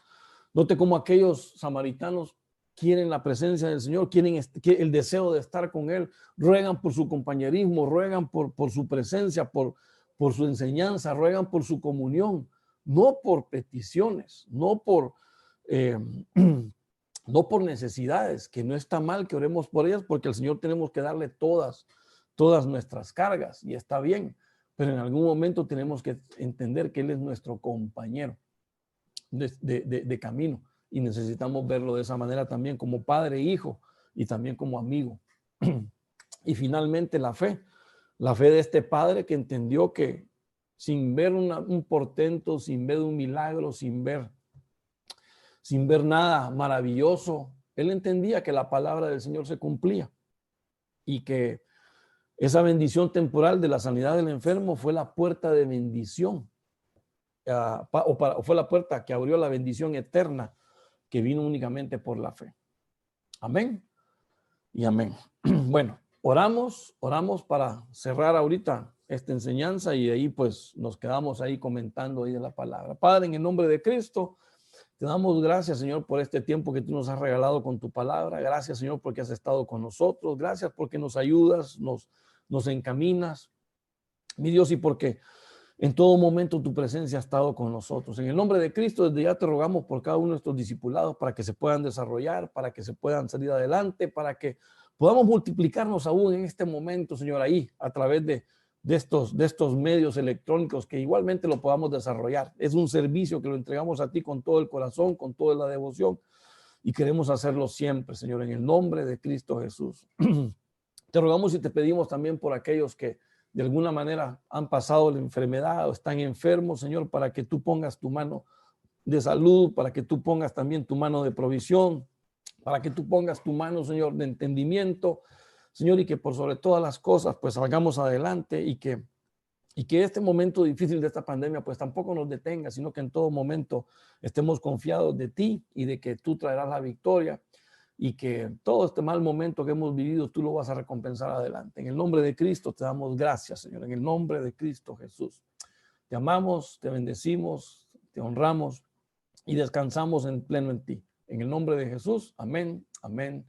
Note cómo aquellos samaritanos quieren la presencia del Señor, quieren el deseo de estar con Él, ruegan por su compañerismo, ruegan por su presencia, por su enseñanza, ruegan por su comunión, no por peticiones, no por necesidades, que no está mal que oremos por ellas, porque al Señor tenemos que darle todas nuestras cargas y está bien, pero en algún momento tenemos que entender que Él es nuestro compañero de camino y necesitamos verlo de esa manera también, como padre, hijo y también como amigo. Y finalmente la fe de este padre que entendió que sin ver un portento, sin ver un milagro, sin ver nada maravilloso, él entendía que la palabra del Señor se cumplía y que esa bendición temporal de la sanidad del enfermo fue la puerta de bendición, o fue la puerta que abrió la bendición eterna que vino únicamente por la fe. Amén y amén. Bueno, oramos para cerrar ahorita esta enseñanza y de ahí pues nos quedamos ahí comentando ahí de la palabra. Padre, en el nombre de Cristo, te damos gracias, Señor, por este tiempo que tú nos has regalado con tu palabra. Gracias, Señor, porque has estado con nosotros. Gracias porque nos ayudas, nos encaminas, mi Dios, y porque en todo momento tu presencia ha estado con nosotros. En el nombre de Cristo, desde ya te rogamos por cada uno de nuestros discipulados para que se puedan desarrollar, para que se puedan salir adelante, para que podamos multiplicarnos aún en este momento, Señor, ahí a través de estos medios electrónicos, que igualmente lo podamos desarrollar. Es un servicio que lo entregamos a ti con todo el corazón, con toda la devoción y queremos hacerlo siempre, Señor, en el nombre de Cristo Jesús. Te rogamos y te pedimos también por aquellos que de alguna manera han pasado la enfermedad o están enfermos, Señor, para que tú pongas tu mano de salud, para que tú pongas también tu mano de provisión, para que tú pongas tu mano, Señor, de entendimiento, Señor, y que por sobre todas las cosas, pues salgamos adelante y que este momento difícil de esta pandemia, pues tampoco nos detenga, sino que en todo momento estemos confiados de ti y de que tú traerás la victoria y que todo este mal momento que hemos vivido, tú lo vas a recompensar adelante. En el nombre de Cristo te damos gracias, Señor, en el nombre de Cristo Jesús. Te amamos, te bendecimos, te honramos y descansamos en pleno en ti. En el nombre de Jesús, amén, amén.